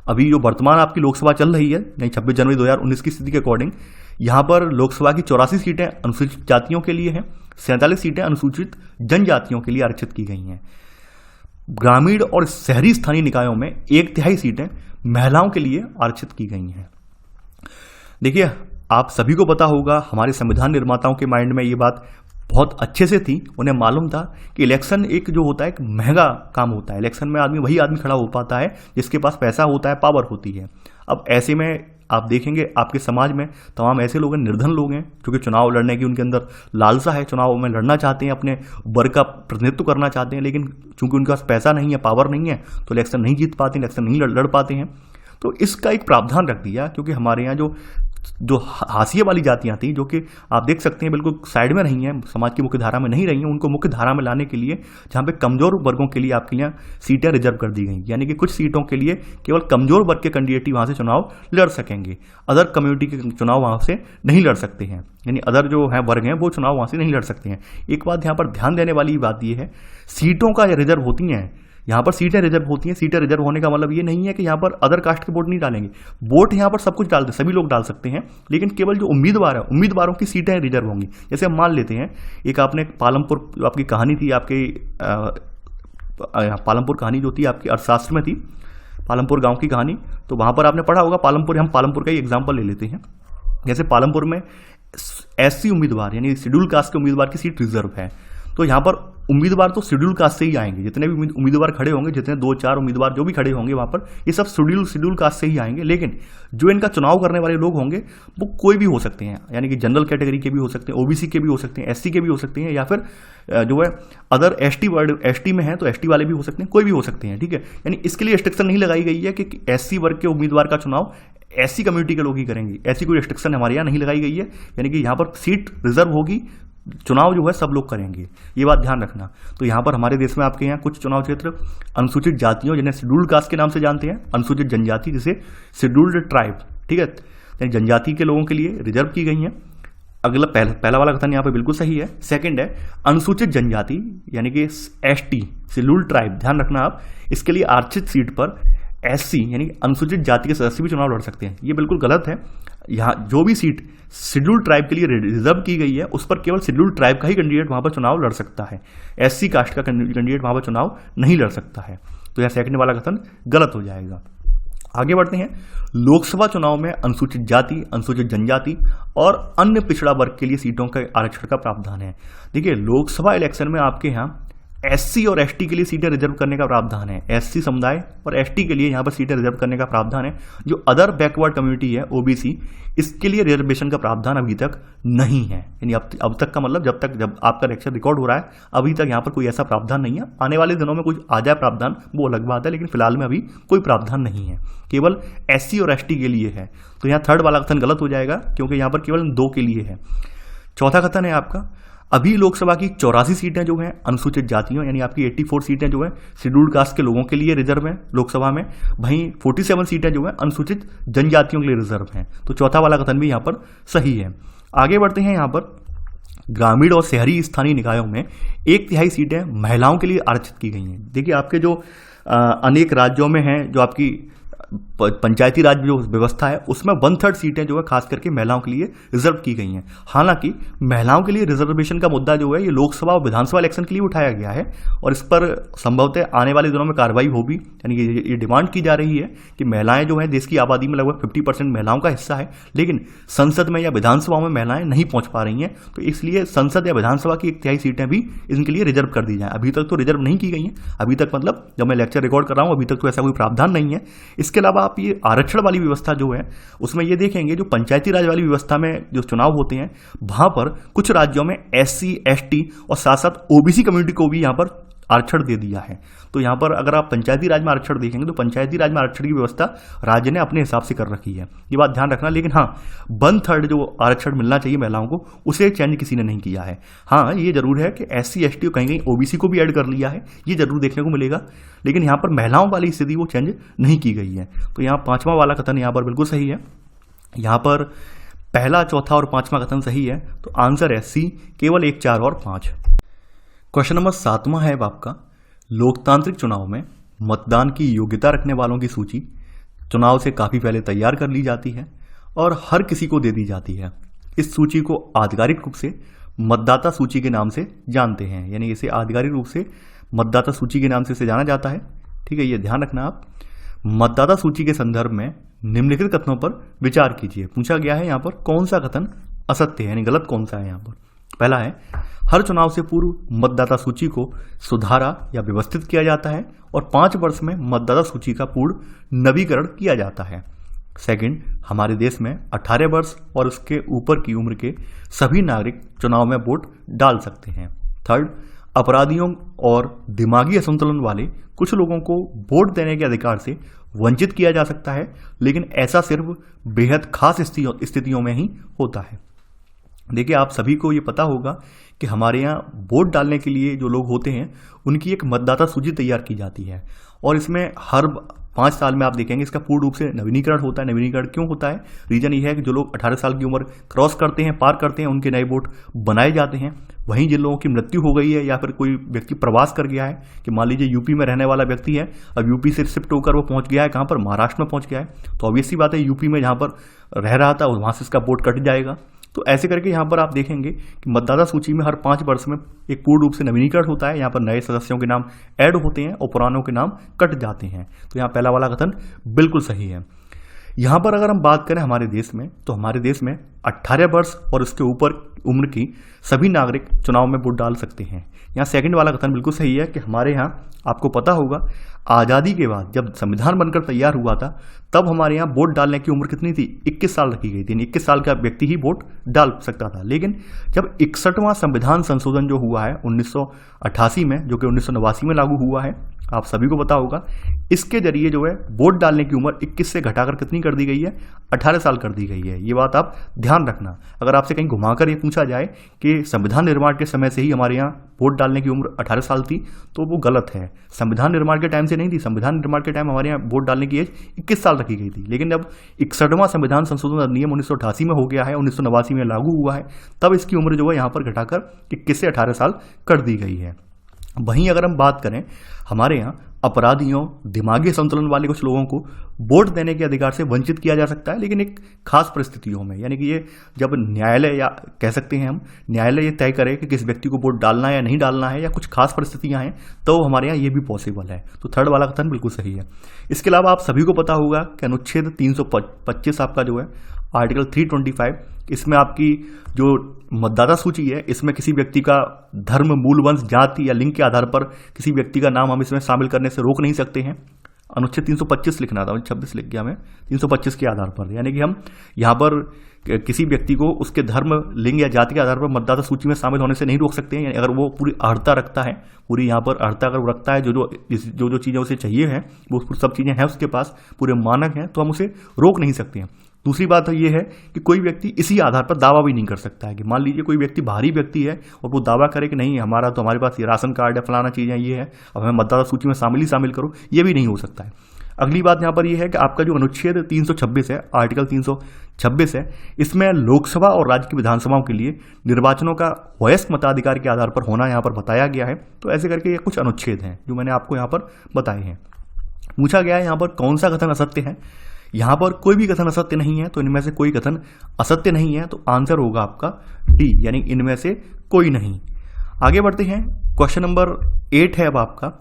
अभी जो वर्तमान आपकी लोकसभा चल रही है, नहीं 26 जनवरी 2019 की स्थिति के अकॉर्डिंग, यहाँ पर लोकसभा की 84 सीटें अनुसूचित जातियों के लिए हैं, 47 सीटें अनुसूचित जनजातियों के लिए आरक्षित की गई हैं। ग्रामीण और शहरी स्थानीय निकायों में 1/3 सीटें महिलाओं के लिए आरक्षित की गई हैं। देखिए, आप सभी को पता होगा, हमारे संविधान निर्माताओं के माइंड में ये बात बहुत अच्छे से थी। उन्हें मालूम था कि इलेक्शन एक जो होता है एक महंगा काम होता है। इलेक्शन में वही आदमी खड़ा हो पाता है जिसके पास पैसा होता है, पावर होती है। अब ऐसे में आप देखेंगे आपके समाज में तमाम ऐसे लोग हैं, निर्धन लोग हैं, जो कि चुनाव लड़ने की उनके अंदर लालसा है, चुनाव में लड़ना चाहते हैं, अपने वर्ग का प्रतिनिधित्व करना चाहते हैं, लेकिन चूंकि उनके पास पैसा नहीं है, पावर नहीं है, तो इलेक्शन नहीं जीत पाते, इलेक्शन नहीं लड़ पाते हैं। तो इसका एक प्रावधान रख दिया, क्योंकि हमारे यहाँ जो हाशिए वाली जातियां थी, जो कि आप देख सकते हैं बिल्कुल साइड में रही हैं, समाज की मुख्य धारा में नहीं रही हैं, उनको मुख्य धारा में लाने के लिए जहां पे कमजोर वर्गों के लिए आपके लिए सीटें रिजर्व कर दी गई। यानी कि कुछ सीटों के लिए केवल कमजोर वर्ग के कैंडिडेट ही वहां से चुनाव लड़ सकेंगे, अदर कम्युनिटी के चुनाव वहां से नहीं लड़ सकते हैं। यानी अदर जो है वर्ग हैं वो चुनाव वहां से नहीं लड़ सकते हैं। एक बात यहाँ पर ध्यान देने वाली बात यह है, सीटों का रिजर्व होती हैं, यहाँ पर सीटें रिजर्व होती हैं। सीटें रिजर्व होने का मतलब ये नहीं है कि यहाँ पर अदर कास्ट के वोट नहीं डालेंगे। वोट यहाँ पर सब कुछ डालते, सभी लोग डाल सकते हैं, लेकिन केवल जो उम्मीदवार है, उम्मीदवारों की सीटें रिजर्व होंगी। जैसे हम मान लेते हैं, एक आपने पालमपुर आपकी कहानी थी, आपके पालमपुर कहानी जो थी आपकी अर्थशास्त्र में थी, पालमपुर गाँव की कहानी, तो वहाँ पर आपने पढ़ा होगा पालमपुर। हम पालमपुर का ही एग्जाम्पल ले लेते हैं। जैसे पालमपुर में SC उम्मीदवार यानी शेड्यूल कास्ट के उम्मीदवार की सीट रिजर्व है, तो यहाँ पर उम्मीदवार तो शेड्यूल कास्ट से ही आएंगे, जितने भी उम्मीदवार खड़े होंगे, जितने 2-4 उम्मीदवार जो भी खड़े होंगे वहाँ पर, ये सब शेड्यूल कास्ट से ही आएंगे। लेकिन जो इनका चुनाव करने वाले लोग होंगे वो कोई भी हो सकते हैं, यानी कि जनरल कैटेगरी के भी हो सकते हैं, ओबीसी के भी हो सकते हैं, एससी के भी हो सकते हैं, या फिर जो है अदर एसटी में है तो एसटी वाले भी हो सकते हैं, कोई भी हो सकते हैं, ठीक है। यानी इसके लिए रिस्ट्रिक्शन नहीं लगाई गई है कि एससी वर्ग के उम्मीदवार का चुनाव एससी कम्युनिटी के लोग ही करेंगे, ऐसी कोई रिस्ट्रिक्शन हमारे यहाँ नहीं लगाई गई है। यानी कि यहाँ पर सीट रिजर्व होगी, चुनाव जो है सब लोग करेंगे, ये बात ध्यान रखना। तो यहाँ पर हमारे देश में आपके यहाँ कुछ चुनाव क्षेत्र अनुसूचित जातियों, जिन्हें शेड्यूल्ड कास्ट के नाम से जानते हैं, अनुसूचित जनजाति जिसे शेड्यूल्ड ट्राइब, ठीक है, यानी जनजाति के लोगों के लिए रिजर्व की गई हैं। अगला पहला वाला कथन यहाँ पे बिल्कुल सही है। सेकंड है अनुसूचित जनजाति यानी कि एसटी शेड्यूल्ड ट्राइब, ध्यान रखना आप, इसके लिए आरक्षित सीट पर एससी यानी अनुसूचित जाति के सदस्य भी चुनाव लड़ सकते हैं, ये बिल्कुल गलत है। यहाँ जो भी सीट शेड्यूल्ड ट्राइब के लिए रिजर्व की गई है उस पर केवल शेड्यूल्ड ट्राइब का ही कैंडिडेट वहां पर चुनाव लड़ सकता है, एससी कास्ट का कैंडिडेट वहां पर चुनाव नहीं लड़ सकता है। तो यह सेकंड वाला कथन गलत हो जाएगा। आगे बढ़ते हैं। लोकसभा चुनाव में अनुसूचित जाति, अनुसूचित जनजाति और अन्य पिछड़ा वर्ग के लिए सीटों के आरक्षण का प्रावधान है। देखिए, लोकसभा इलेक्शन में आपके यहाँ एससी और एसटी के लिए सीटें रिजर्व करने का प्रावधान है, एससी समुदाय और एसटी के लिए यहाँ पर सीटें रिजर्व करने का प्रावधान है। जो अदर बैकवर्ड कम्युनिटी है ओबीसी, इसके लिए रिजर्वेशन का प्रावधान अभी तक नहीं है। यानी अब तक का मतलब जब आपका लेक्चर रिकॉर्ड हो रहा है अभी तक यहाँ पर कोई ऐसा प्रावधान नहीं है। आने वाले दिनों में कुछ आ जाए प्रावधान वो अलग बात है, लेकिन फिलहाल में अभी कोई प्रावधान नहीं है, केवल एससी और एसटी के लिए है। तो यहाँ थर्ड वाला कथन गलत हो जाएगा क्योंकि यहाँ पर केवल 2 के लिए है। चौथा कथन है आपका, अभी लोकसभा की 84 सीटें जो हैं अनुसूचित जातियों यानी आपकी 84 सीटें जो हैं शेड्यूल्ड कास्ट के लोगों के लिए रिजर्व हैं लोकसभा में, वहीं 47 सीटें जो हैं अनुसूचित जनजातियों के लिए रिजर्व हैं। तो चौथा वाला कथन भी यहाँ पर सही है। आगे बढ़ते हैं। यहाँ पर ग्रामीण और शहरी स्थानीय निकायों में 1/3 सीटें महिलाओं के लिए आरक्षित की गई हैं। देखिए, आपके जो अनेक राज्यों में हैं, जो आपकी पंचायती राज जो व्यवस्था है उसमें 1/3 सीटें जो है खास करके महिलाओं के लिए रिजर्व की गई हैं। हालांकि महिलाओं के लिए रिजर्वेशन का मुद्दा जो है ये लोकसभा और विधानसभा इलेक्शन के लिए उठाया गया है और इस पर संभवतः आने वाले दिनों में कार्रवाई होगी। यानी कि ये डिमांड की जा रही है कि महिलाएं जो है देश की आबादी में लगभग 50% महिलाओं का हिस्सा है, लेकिन संसद में या विधानसभा में महिलाएं नहीं पहुंच पा रही हैं, तो इसलिए संसद या विधानसभा की 1/3 सीटें भी इनके लिए रिजर्व कर दी जाए। अभी तक तो रिजर्व नहीं की गई हैं, अभी तक मतलब जब मैं लेक्चर रिकॉर्ड कर रहा हूं अभी तक तो ऐसा कोई प्रावधान नहीं है। इसके अलावा आप ये आरक्षण वाली व्यवस्था जो है उसमें ये देखेंगे, जो पंचायती राज वाली व्यवस्था में जो चुनाव होते हैं वहां पर कुछ राज्यों में एससी, एसटी और साथ साथ ओबीसी कम्युनिटी को भी यहां पर आरक्षण दे दिया है। तो यहां पर अगर आप पंचायती राज में आरक्षण देखेंगे तो पंचायती राज में आरक्षण की व्यवस्था राज्य ने अपने हिसाब से कर रखी है, ये बात ध्यान रखना। लेकिन हाँ, 1/3 जो आरक्षण मिलना चाहिए महिलाओं को उसे चेंज किसी ने नहीं किया है। हाँ, ये जरूर है कि एससी, एसटी और कहीं ओबीसी को भी ऐड कर लिया है, ये जरूर देखने को मिलेगा, लेकिन यहाँ पर महिलाओं वाली स्थिति वो चेंज नहीं की गई है। तो यहाँ 5वां वाला कथन यहाँ पर बिल्कुल सही है। यहाँ पर पहला, चौथा और 5वां कथन सही है, तो आंसर है सी, केवल 1, 4 और 5। क्वेश्चन नंबर 7वां है आपका, लोकतांत्रिक चुनाव में मतदान की योग्यता रखने वालों की सूची चुनाव से काफ़ी पहले तैयार कर ली जाती है और हर किसी को दे दी जाती है। इस सूची को आधिकारिक रूप से मतदाता सूची के नाम से जानते हैं, यानी इसे आधिकारिक रूप से मतदाता सूची के नाम से इसे जाना जाता है, ठीक है, ये ध्यान रखना आप। मतदाता सूची के संदर्भ में निम्नलिखित कथनों पर विचार कीजिए। पूछा गया है यहाँ पर कौन सा कथन असत्य है, यानी गलत कौन सा है। यहाँ पर पहला है, हर चुनाव से पूर्व मतदाता सूची को सुधारा या व्यवस्थित किया जाता है और 5 वर्ष में मतदाता सूची का पूर्ण नवीकरण किया जाता है। सेकंड, हमारे देश में 18 वर्ष और उसके ऊपर की उम्र के सभी नागरिक चुनाव में वोट डाल सकते हैं। थर्ड, अपराधियों और दिमागी असंतुलन वाले कुछ लोगों को वोट देने के अधिकार से वंचित किया जा सकता है, लेकिन ऐसा सिर्फ बेहद खास स्थितियों में ही होता है। देखिए, आप सभी को ये पता होगा कि हमारे यहाँ वोट डालने के लिए जो लोग होते हैं उनकी एक मतदाता सूची तैयार की जाती है और इसमें हर 5 साल में आप देखेंगे इसका पूर्ण रूप से नवीनीकरण होता है। नवीनीकरण क्यों होता है? रीजन ये है कि जो लोग 18 साल की उम्र क्रॉस करते हैं, पार करते हैं, उनके नए वोट बनाए जाते हैं। वहीं जिन लोगों की मृत्यु हो गई है या फिर कोई व्यक्ति प्रवास कर गया है, कि मान लीजिए यूपी में रहने वाला व्यक्ति है, अब यूपी से शिफ्ट होकर वो पहुंच गया है कहाँ पर, महाराष्ट्र में पहुंच गया है, तो ऑब्वियसली बात है यूपी में जहाँ पर रह रहा था वहाँ से इसका वोट कट जाएगा। तो ऐसे करके यहाँ पर आप देखेंगे कि मतदाता सूची में हर 5 वर्ष में एक पूर्ण रूप से नवीनीकरण होता है। यहाँ पर नए सदस्यों के नाम ऐड होते हैं और पुरानों के नाम कट जाते हैं। तो यहाँ पहला वाला कथन बिल्कुल सही है। यहाँ पर अगर हम बात करें हमारे देश में, तो हमारे देश में 18 वर्ष और उसके ऊपर उम्र की सभी नागरिक चुनाव में वोट डाल सकते हैं, यहाँ सेकंड वाला कथन बिल्कुल सही है कि हमारे यहाँ आपको पता होगा आज़ादी के बाद जब संविधान बनकर तैयार हुआ था तब हमारे यहाँ वोट डालने की उम्र कितनी थी, 21 साल रखी गई थी। 21 साल का व्यक्ति ही वोट डाल सकता था। लेकिन जब 61वां संविधान संशोधन जो हुआ है 1988 में, जो कि 1989 में लागू हुआ है, आप सभी को पता होगा, इसके जरिए जो है वोट डालने की उम्र 21 से घटाकर कितनी कर दी गई है, 18 साल कर दी गई है। ये बात आप ध्यान रखना। अगर आपसे कहीं घुमाकर ये पूछा जाए कि संविधान निर्माण के समय से ही हमारे यहाँ वोट डालने की उम्र 18 साल थी, तो वो गलत है। संविधान निर्माण के टाइम से नहीं थी। संविधान निर्माण के टाइम हमारे यहाँ वोट डालने की एज 21 साल रखी गई थी। लेकिन जब 61वां संविधान संशोधन अधिनियम 1988 में हो गया है, 1989 में लागू हुआ है, तब इसकी उम्र जो है यहाँ पर घटाकर 21 से 18 साल कर दी गई है। वहीं अगर हम बात करें, हमारे यहाँ अपराधियों, दिमागी संतुलन वाले कुछ लोगों को वोट देने के अधिकार से वंचित किया जा सकता है, लेकिन एक खास परिस्थितियों में। यानी कि ये जब न्यायालय, या कह सकते हैं हम, न्यायालय ये तय करे कि किस व्यक्ति को वोट डालना है या नहीं डालना है, या कुछ खास परिस्थितियां हैं, तो हमारे यहाँ ये भी पॉसिबल है। तो थर्ड वाला कथन बिल्कुल सही है। इसके अलावा आप सभी को पता होगा कि अनुच्छेद 325 आपका जो है आर्टिकल 325, इसमें आपकी जो मतदाता सूची है, इसमें किसी व्यक्ति का धर्म, मूल वंश, जाति या लिंग के आधार पर किसी व्यक्ति का नाम हम इसमें शामिल करने से रोक नहीं सकते हैं। अनुच्छेद 325 लिखना था, 26 लिख गया मैं, 325 के आधार पर। यानी कि हम यहाँ पर किसी व्यक्ति को उसके धर्म, लिंग या जाति के आधार पर मतदाता सूची में शामिल होने से नहीं रोक सकते हैं। यानी अगर वो पूरी अर्हता रखता है, पूरी यहाँ पर अर्हता अगर वो रखता है, जो चीज़ें उसे चाहिए हैं, वो सब चीज़ें हैं उसके पास, पूरे मानक हैं, तो हम उसे रोक नहीं सकते हैं। दूसरी बात ये है कि कोई व्यक्ति इसी आधार पर दावा भी नहीं कर सकता है कि मान लीजिए कोई व्यक्ति बाहरी व्यक्ति है और वो दावा करे कि नहीं, हमारा तो हमारे पास ये राशन कार्ड है, फलाना चीज़ें ये है, अब हमें मतदाता सूची में शामिल करो, ये भी नहीं हो सकता है। अगली बात यहाँ पर ये है कि आपका जो अनुच्छेद 326 है, आर्टिकल 326 है, इसमें लोकसभा और राज्य की विधानसभाओं के लिए निर्वाचनों का वयस्क मताधिकार के आधार पर होना यहाँ पर बताया गया है। तो ऐसे करके ये कुछ अनुच्छेद हैं जो मैंने आपको यहाँ पर बताए हैं। पूछा गया है यहाँ पर कौन सा कथन असत्य है। यहाँ पर कोई भी कथन असत्य नहीं है, तो इनमें से कोई कथन असत्य नहीं है, तो आंसर होगा आपका डी, यानी इनमें से कोई नहीं। आगे बढ़ते हैं, क्वेश्चन नंबर 8 है अब आपका,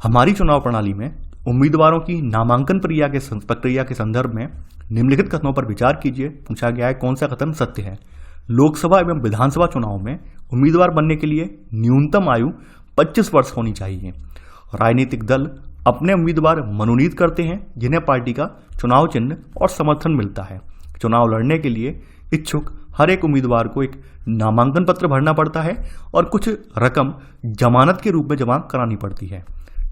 हमारी चुनाव प्रणाली में उम्मीदवारों की नामांकन प्रक्रिया के संदर्भ में निम्नलिखित कथनों पर विचार कीजिए। पूछा गया है कौन सा कथन सत्य है। लोकसभा एवं विधानसभा चुनाव में उम्मीदवार बनने के लिए न्यूनतम आयु 25 वर्ष होनी चाहिए। राजनीतिक दल अपने उम्मीदवार मनोनीत करते हैं जिन्हें पार्टी का चुनाव चिन्ह और समर्थन मिलता है। चुनाव लड़ने के लिए इच्छुक हर एक उम्मीदवार को एक नामांकन पत्र भरना पड़ता है और कुछ रकम जमानत के रूप में जमा करानी पड़ती है।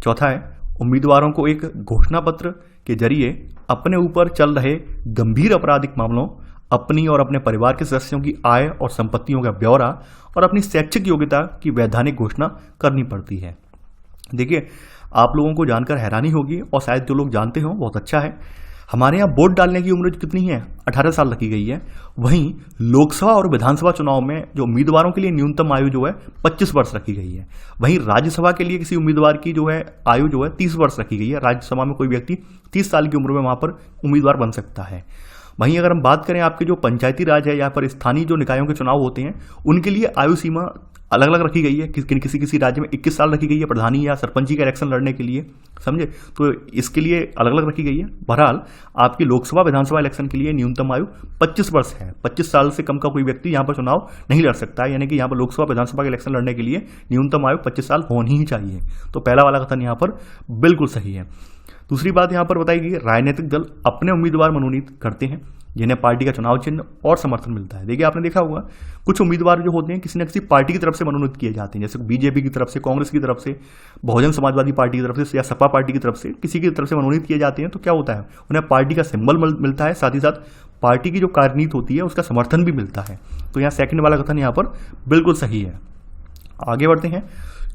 चौथा है, उम्मीदवारों को एक घोषणा पत्र के जरिए अपने ऊपर चल रहे गंभीर आपराधिक मामलों, अपनी और अपने परिवार के सदस्यों की आय और संपत्तियों का ब्यौरा और अपनी शैक्षिक योग्यता की वैधानिक घोषणा करनी पड़ती है। देखिए, आप लोगों को जानकर हैरानी होगी, और शायद जो लोग जानते हो बहुत अच्छा है, हमारे यहाँ वोट डालने की उम्र कितनी है, 18 साल रखी गई है। वहीं लोकसभा और विधानसभा चुनाव में जो उम्मीदवारों के लिए न्यूनतम आयु जो है 25 वर्ष रखी गई है। वहीं राज्यसभा के लिए किसी उम्मीदवार की जो है आयु जो है 30 वर्ष रखी गई है। राज्यसभा में कोई व्यक्ति 30 साल की उम्र में वहाँ पर उम्मीदवार बन सकता है। वहीं अगर हम बात करें आपके जो पंचायती राज है, यहाँ पर स्थानीय जो निकायों के चुनाव होते हैं, उनके लिए आयु सीमा अलग अलग रखी गई है। किसी राज्य में 21 साल रखी गई है प्रधानी या सरपंची का इलेक्शन लड़ने के लिए, समझे, तो इसके लिए अलग अलग रखी गई है। बहरहाल आपकी लोकसभा विधानसभा इलेक्शन के लिए न्यूनतम आयु 25 वर्ष है। 25 साल से कम का कोई व्यक्ति यहाँ पर चुनाव नहीं लड़ सकता है। यानी कि यहाँ पर लोकसभा विधानसभा के इलेक्शन लड़ने के लिए न्यूनतम आयु 25 साल होनी ही चाहिए। तो पहला वाला कथन यहाँ पर बिल्कुल सही है। दूसरी बात यहाँ पर बताई गई, राजनीतिक दल अपने उम्मीदवार मनोनीत करते हैं जिन्हें पार्टी का चुनाव चिन्ह और समर्थन मिलता है। देखिए, आपने देखा होगा कुछ उम्मीदवार जो होते हैं किसी न किसी पार्टी की तरफ से मनोनीत किए जाते हैं, जैसे बीजेपी की तरफ से, कांग्रेस की तरफ से, बहुजन समाजवादी पार्टी की तरफ से या सपा पार्टी की तरफ से, किसी की तरफ से मनोनीत किए जाते हैं। तो क्या होता है, उन्हें पार्टी का सिंबल मिलता है, साथ ही साथ पार्टी की जो कार्यनीति होती है उसका समर्थन भी मिलता है। तो यहाँ सेकंड वाला कथन यहाँ पर बिल्कुल सही है। आगे बढ़ते हैं,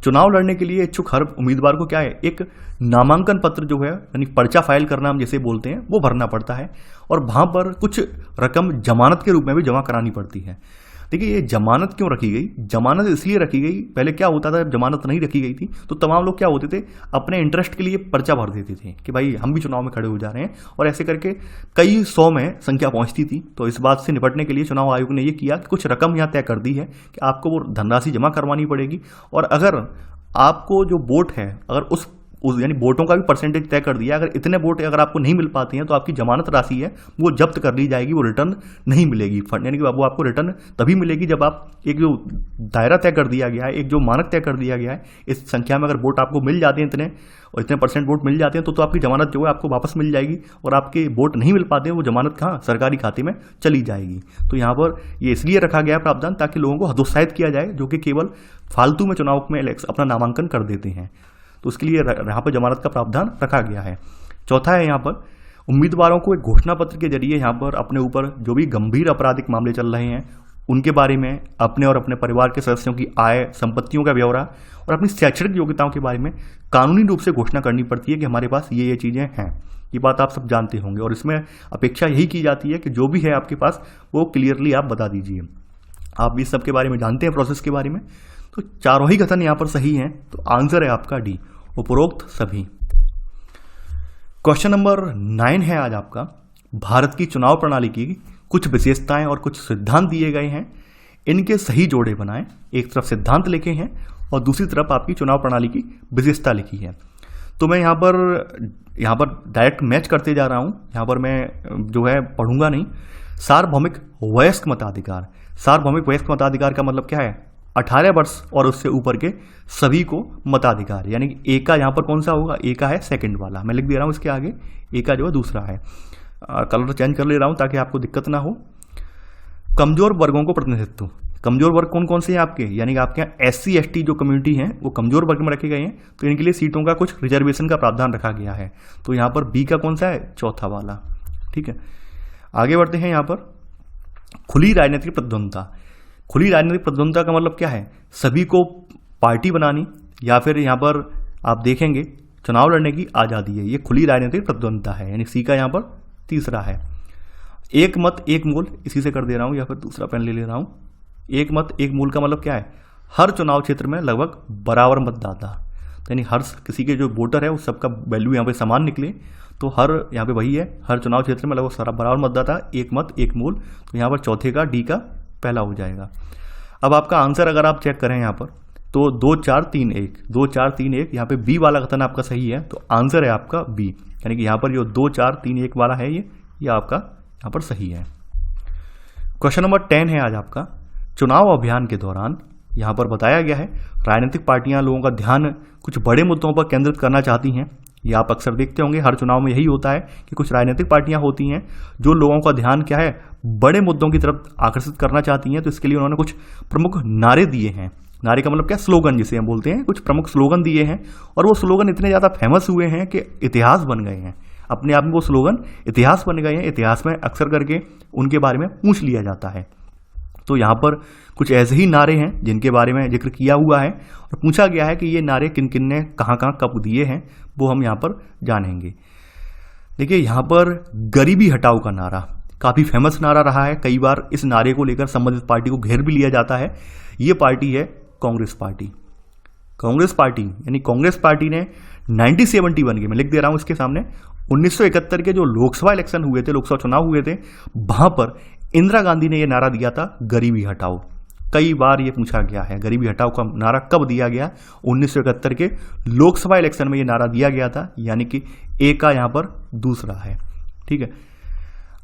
चुनाव लड़ने के लिए इच्छुक हर उम्मीदवार को क्या है, एक नामांकन पत्र जो है, यानी पर्चा फाइल करना हम जैसे बोलते हैं, वो भरना पड़ता है और वहां पर कुछ रकम जमानत के रूप में भी जमा करानी पड़ती है। देखिए, ये जमानत क्यों रखी गई? जमानत इसलिए रखी गई, पहले क्या होता था, जब जमानत नहीं रखी गई थी तो तमाम लोग क्या होते थे, अपने इंटरेस्ट के लिए पर्चा भर देते थे कि भाई हम भी चुनाव में खड़े हो जा रहे हैं, और ऐसे करके कई 100 में संख्या पहुंचती थी। तो इस बात से निपटने के लिए चुनाव आयोग ने ये किया कि कुछ रकम यहाँ तय कर दी है कि आपको वो धनराशि जमा करवानी पड़ेगी, और अगर आपको जो वोट है, अगर उस उस यानी वोटों का भी परसेंटेज तय कर दिया। अगर इतने वोट अगर आपको नहीं मिल पाते हैं तो आपकी जमानत राशि है वो जब्त कर ली जाएगी, वो रिटर्न नहीं मिलेगी फंड, यानी कि वो आपको रिटर्न तभी मिलेगी जब आप एक जो दायरा तय कर दिया गया है, एक जो मानक तय कर दिया गया है, इस संख्या में अगर वोट आपको मिल जाते हैं इतने और इतने परसेंट वोट मिल जाते हैं तो आपकी जमानत जो है आपको वापस मिल जाएगी, और आपके वोट नहीं मिल पाते हैं वो जमानत कहाँ, सरकारी खाते में चली जाएगी। तो यहाँ पर ये इसलिए रखा गया प्रावधान ताकि लोगों को हतोत्साहित किया जाए जो कि केवल फालतू में चुनाव में अपना नामांकन कर देते हैं, तो उसके लिए यहाँ पर जमानत का प्रावधान रखा गया है। चौथा है यहाँ पर उम्मीदवारों को एक घोषणा पत्र के जरिए यहाँ पर अपने ऊपर जो भी गंभीर आपराधिक मामले चल रहे हैं उनके बारे में, अपने और अपने परिवार के सदस्यों की आय, संपत्तियों का ब्यौरा और अपनी शैक्षणिक योग्यताओं के बारे में कानूनी रूप से घोषणा करनी पड़ती है कि हमारे पास ये चीज़ें हैं। ये बात आप सब जानते होंगे, और इसमें अपेक्षा यही की जाती है कि जो भी है आपके पास वो क्लियरली आप बता दीजिए। आप इस सब के बारे में जानते हैं, प्रोसेस के बारे में। तो चारों ही कथन यहाँ पर सही हैं, तो आंसर है आपका डी, उपरोक्त सभी। क्वेश्चन नंबर 9 है आज आपका, भारत की चुनाव प्रणाली की कुछ विशेषताएं और कुछ सिद्धांत दिए गए हैं, इनके सही जोड़े बनाएं। एक तरफ सिद्धांत लिखे हैं और दूसरी तरफ आपकी चुनाव प्रणाली की विशेषता लिखी है। तो मैं यहाँ पर डायरेक्ट मैच करते जा रहा हूँ, यहाँ पर मैं जो है पढ़ूंगा नहीं। सार्वभौमिक वयस्क मताधिकार, सार्वभौमिक वयस्क मताधिकार का मतलब क्या है, 18 वर्ष और उससे ऊपर के सभी को मताधिकार, यानी कि ए का यहाँ पर कौन सा होगा, ए का है सेकंड वाला, मैं लिख दे रहा हूँ इसके आगे, ए का जो है दूसरा है। कलर चेंज कर ले रहा हूँ ताकि आपको दिक्कत ना हो। कमजोर वर्गों को प्रतिनिधित्व, कमजोर वर्ग कौन कौन से हैं आपके, यानी कि आपके यहाँ SC ST जो कम्युनिटी हैं वो कमजोर वर्ग में रखे गए हैं, तो इनके लिए सीटों का कुछ रिजर्वेशन का प्रावधान रखा गया है। तो यहाँ पर बी का कौन सा है, चौथा वाला। ठीक है, आगे बढ़ते हैं। यहाँ पर खुली राजनीतिक प्रतिद्वंद्विता, खुली राजनीतिक प्रतिद्वंद्विता का मतलब क्या है, सभी को पार्टी बनानी या फिर यहाँ पर आप देखेंगे चुनाव लड़ने की आज़ादी है, ये खुली राजनीतिक प्रतिद्वंद्विता है, यानी सी का यहाँ पर तीसरा है। एक मत एक मूल, इसी से कर दे रहा हूँ या फिर दूसरा पेन ले रहा हूँ। एक मत एक मूल का मतलब क्या है, हर चुनाव क्षेत्र में लगभग बराबर मतदाता, यानी हर किसी के जो वोटर है उस सबका वैल्यू यहाँ पे समान निकले, तो हर यहाँ पे वही है, हर चुनाव क्षेत्र में लगभग सारा बराबर मतदाता, एक मत एक मूल। तो यहाँ पर चौथे का डी का पहला हो जाएगा। अब आपका आंसर अगर आप चेक करें यहाँ पर तो 2 4 3 1, 2 4 3 1, यहाँ पे बी वाला कथन आपका सही है, तो आंसर है आपका बी, यानी कि यहाँ पर जो 2 4 3 1 वाला है ये आपका यहाँ पर सही है। क्वेश्चन नंबर 10 है आज आपका, चुनाव अभियान के दौरान यहाँ पर बताया गया है राजनीतिक पार्टियां लोगों का ध्यान कुछ बड़े मुद्दों पर केंद्रित करना चाहती हैं। ये आप अक्सर देखते होंगे, हर चुनाव में यही होता है कि कुछ राजनीतिक पार्टियां होती हैं जो लोगों का ध्यान क्या है, बड़े मुद्दों की तरफ आकर्षित करना चाहती हैं। तो इसके लिए उन्होंने कुछ प्रमुख नारे दिए हैं। नारे का मतलब क्या, स्लोगन जिसे हम बोलते हैं, कुछ प्रमुख स्लोगन दिए हैं, और वो स्लोगन इतने ज़्यादा फेमस हुए हैं कि इतिहास बन गए हैं। अपने आप में वो स्लोगन इतिहास बन गए हैं। इतिहास में अक्सर करके उनके बारे में पूछ लिया जाता है। तो यहाँ पर कुछ ऐसे ही नारे हैं जिनके बारे में जिक्र किया हुआ है और पूछा गया है कि ये नारे किन किन ने कहाँ कहाँ कब दिए हैं, वो हम यहाँ पर जानेंगे। देखिए, यहाँ पर गरीबी हटाओ का नारा काफ़ी फेमस नारा रहा है। कई बार इस नारे को लेकर संबंधित पार्टी को घेर भी लिया जाता है। ये पार्टी है कांग्रेस पार्टी। कांग्रेस पार्टी यानी कांग्रेस पार्टी ने 1971 के, मैं लिख दे रहा हूँ इसके सामने, 1971 के जो लोकसभा इलेक्शन हुए थे, लोकसभा चुनाव हुए थे, वहां पर इंदिरा गांधी ने यह नारा दिया था, गरीबी हटाओ। कई बार ये पूछा गया है गरीबी हटाओ का नारा कब दिया गया, 1971 के लोकसभा इलेक्शन में यह नारा दिया गया था, यानी कि ए का यहां पर दूसरा है। ठीक है,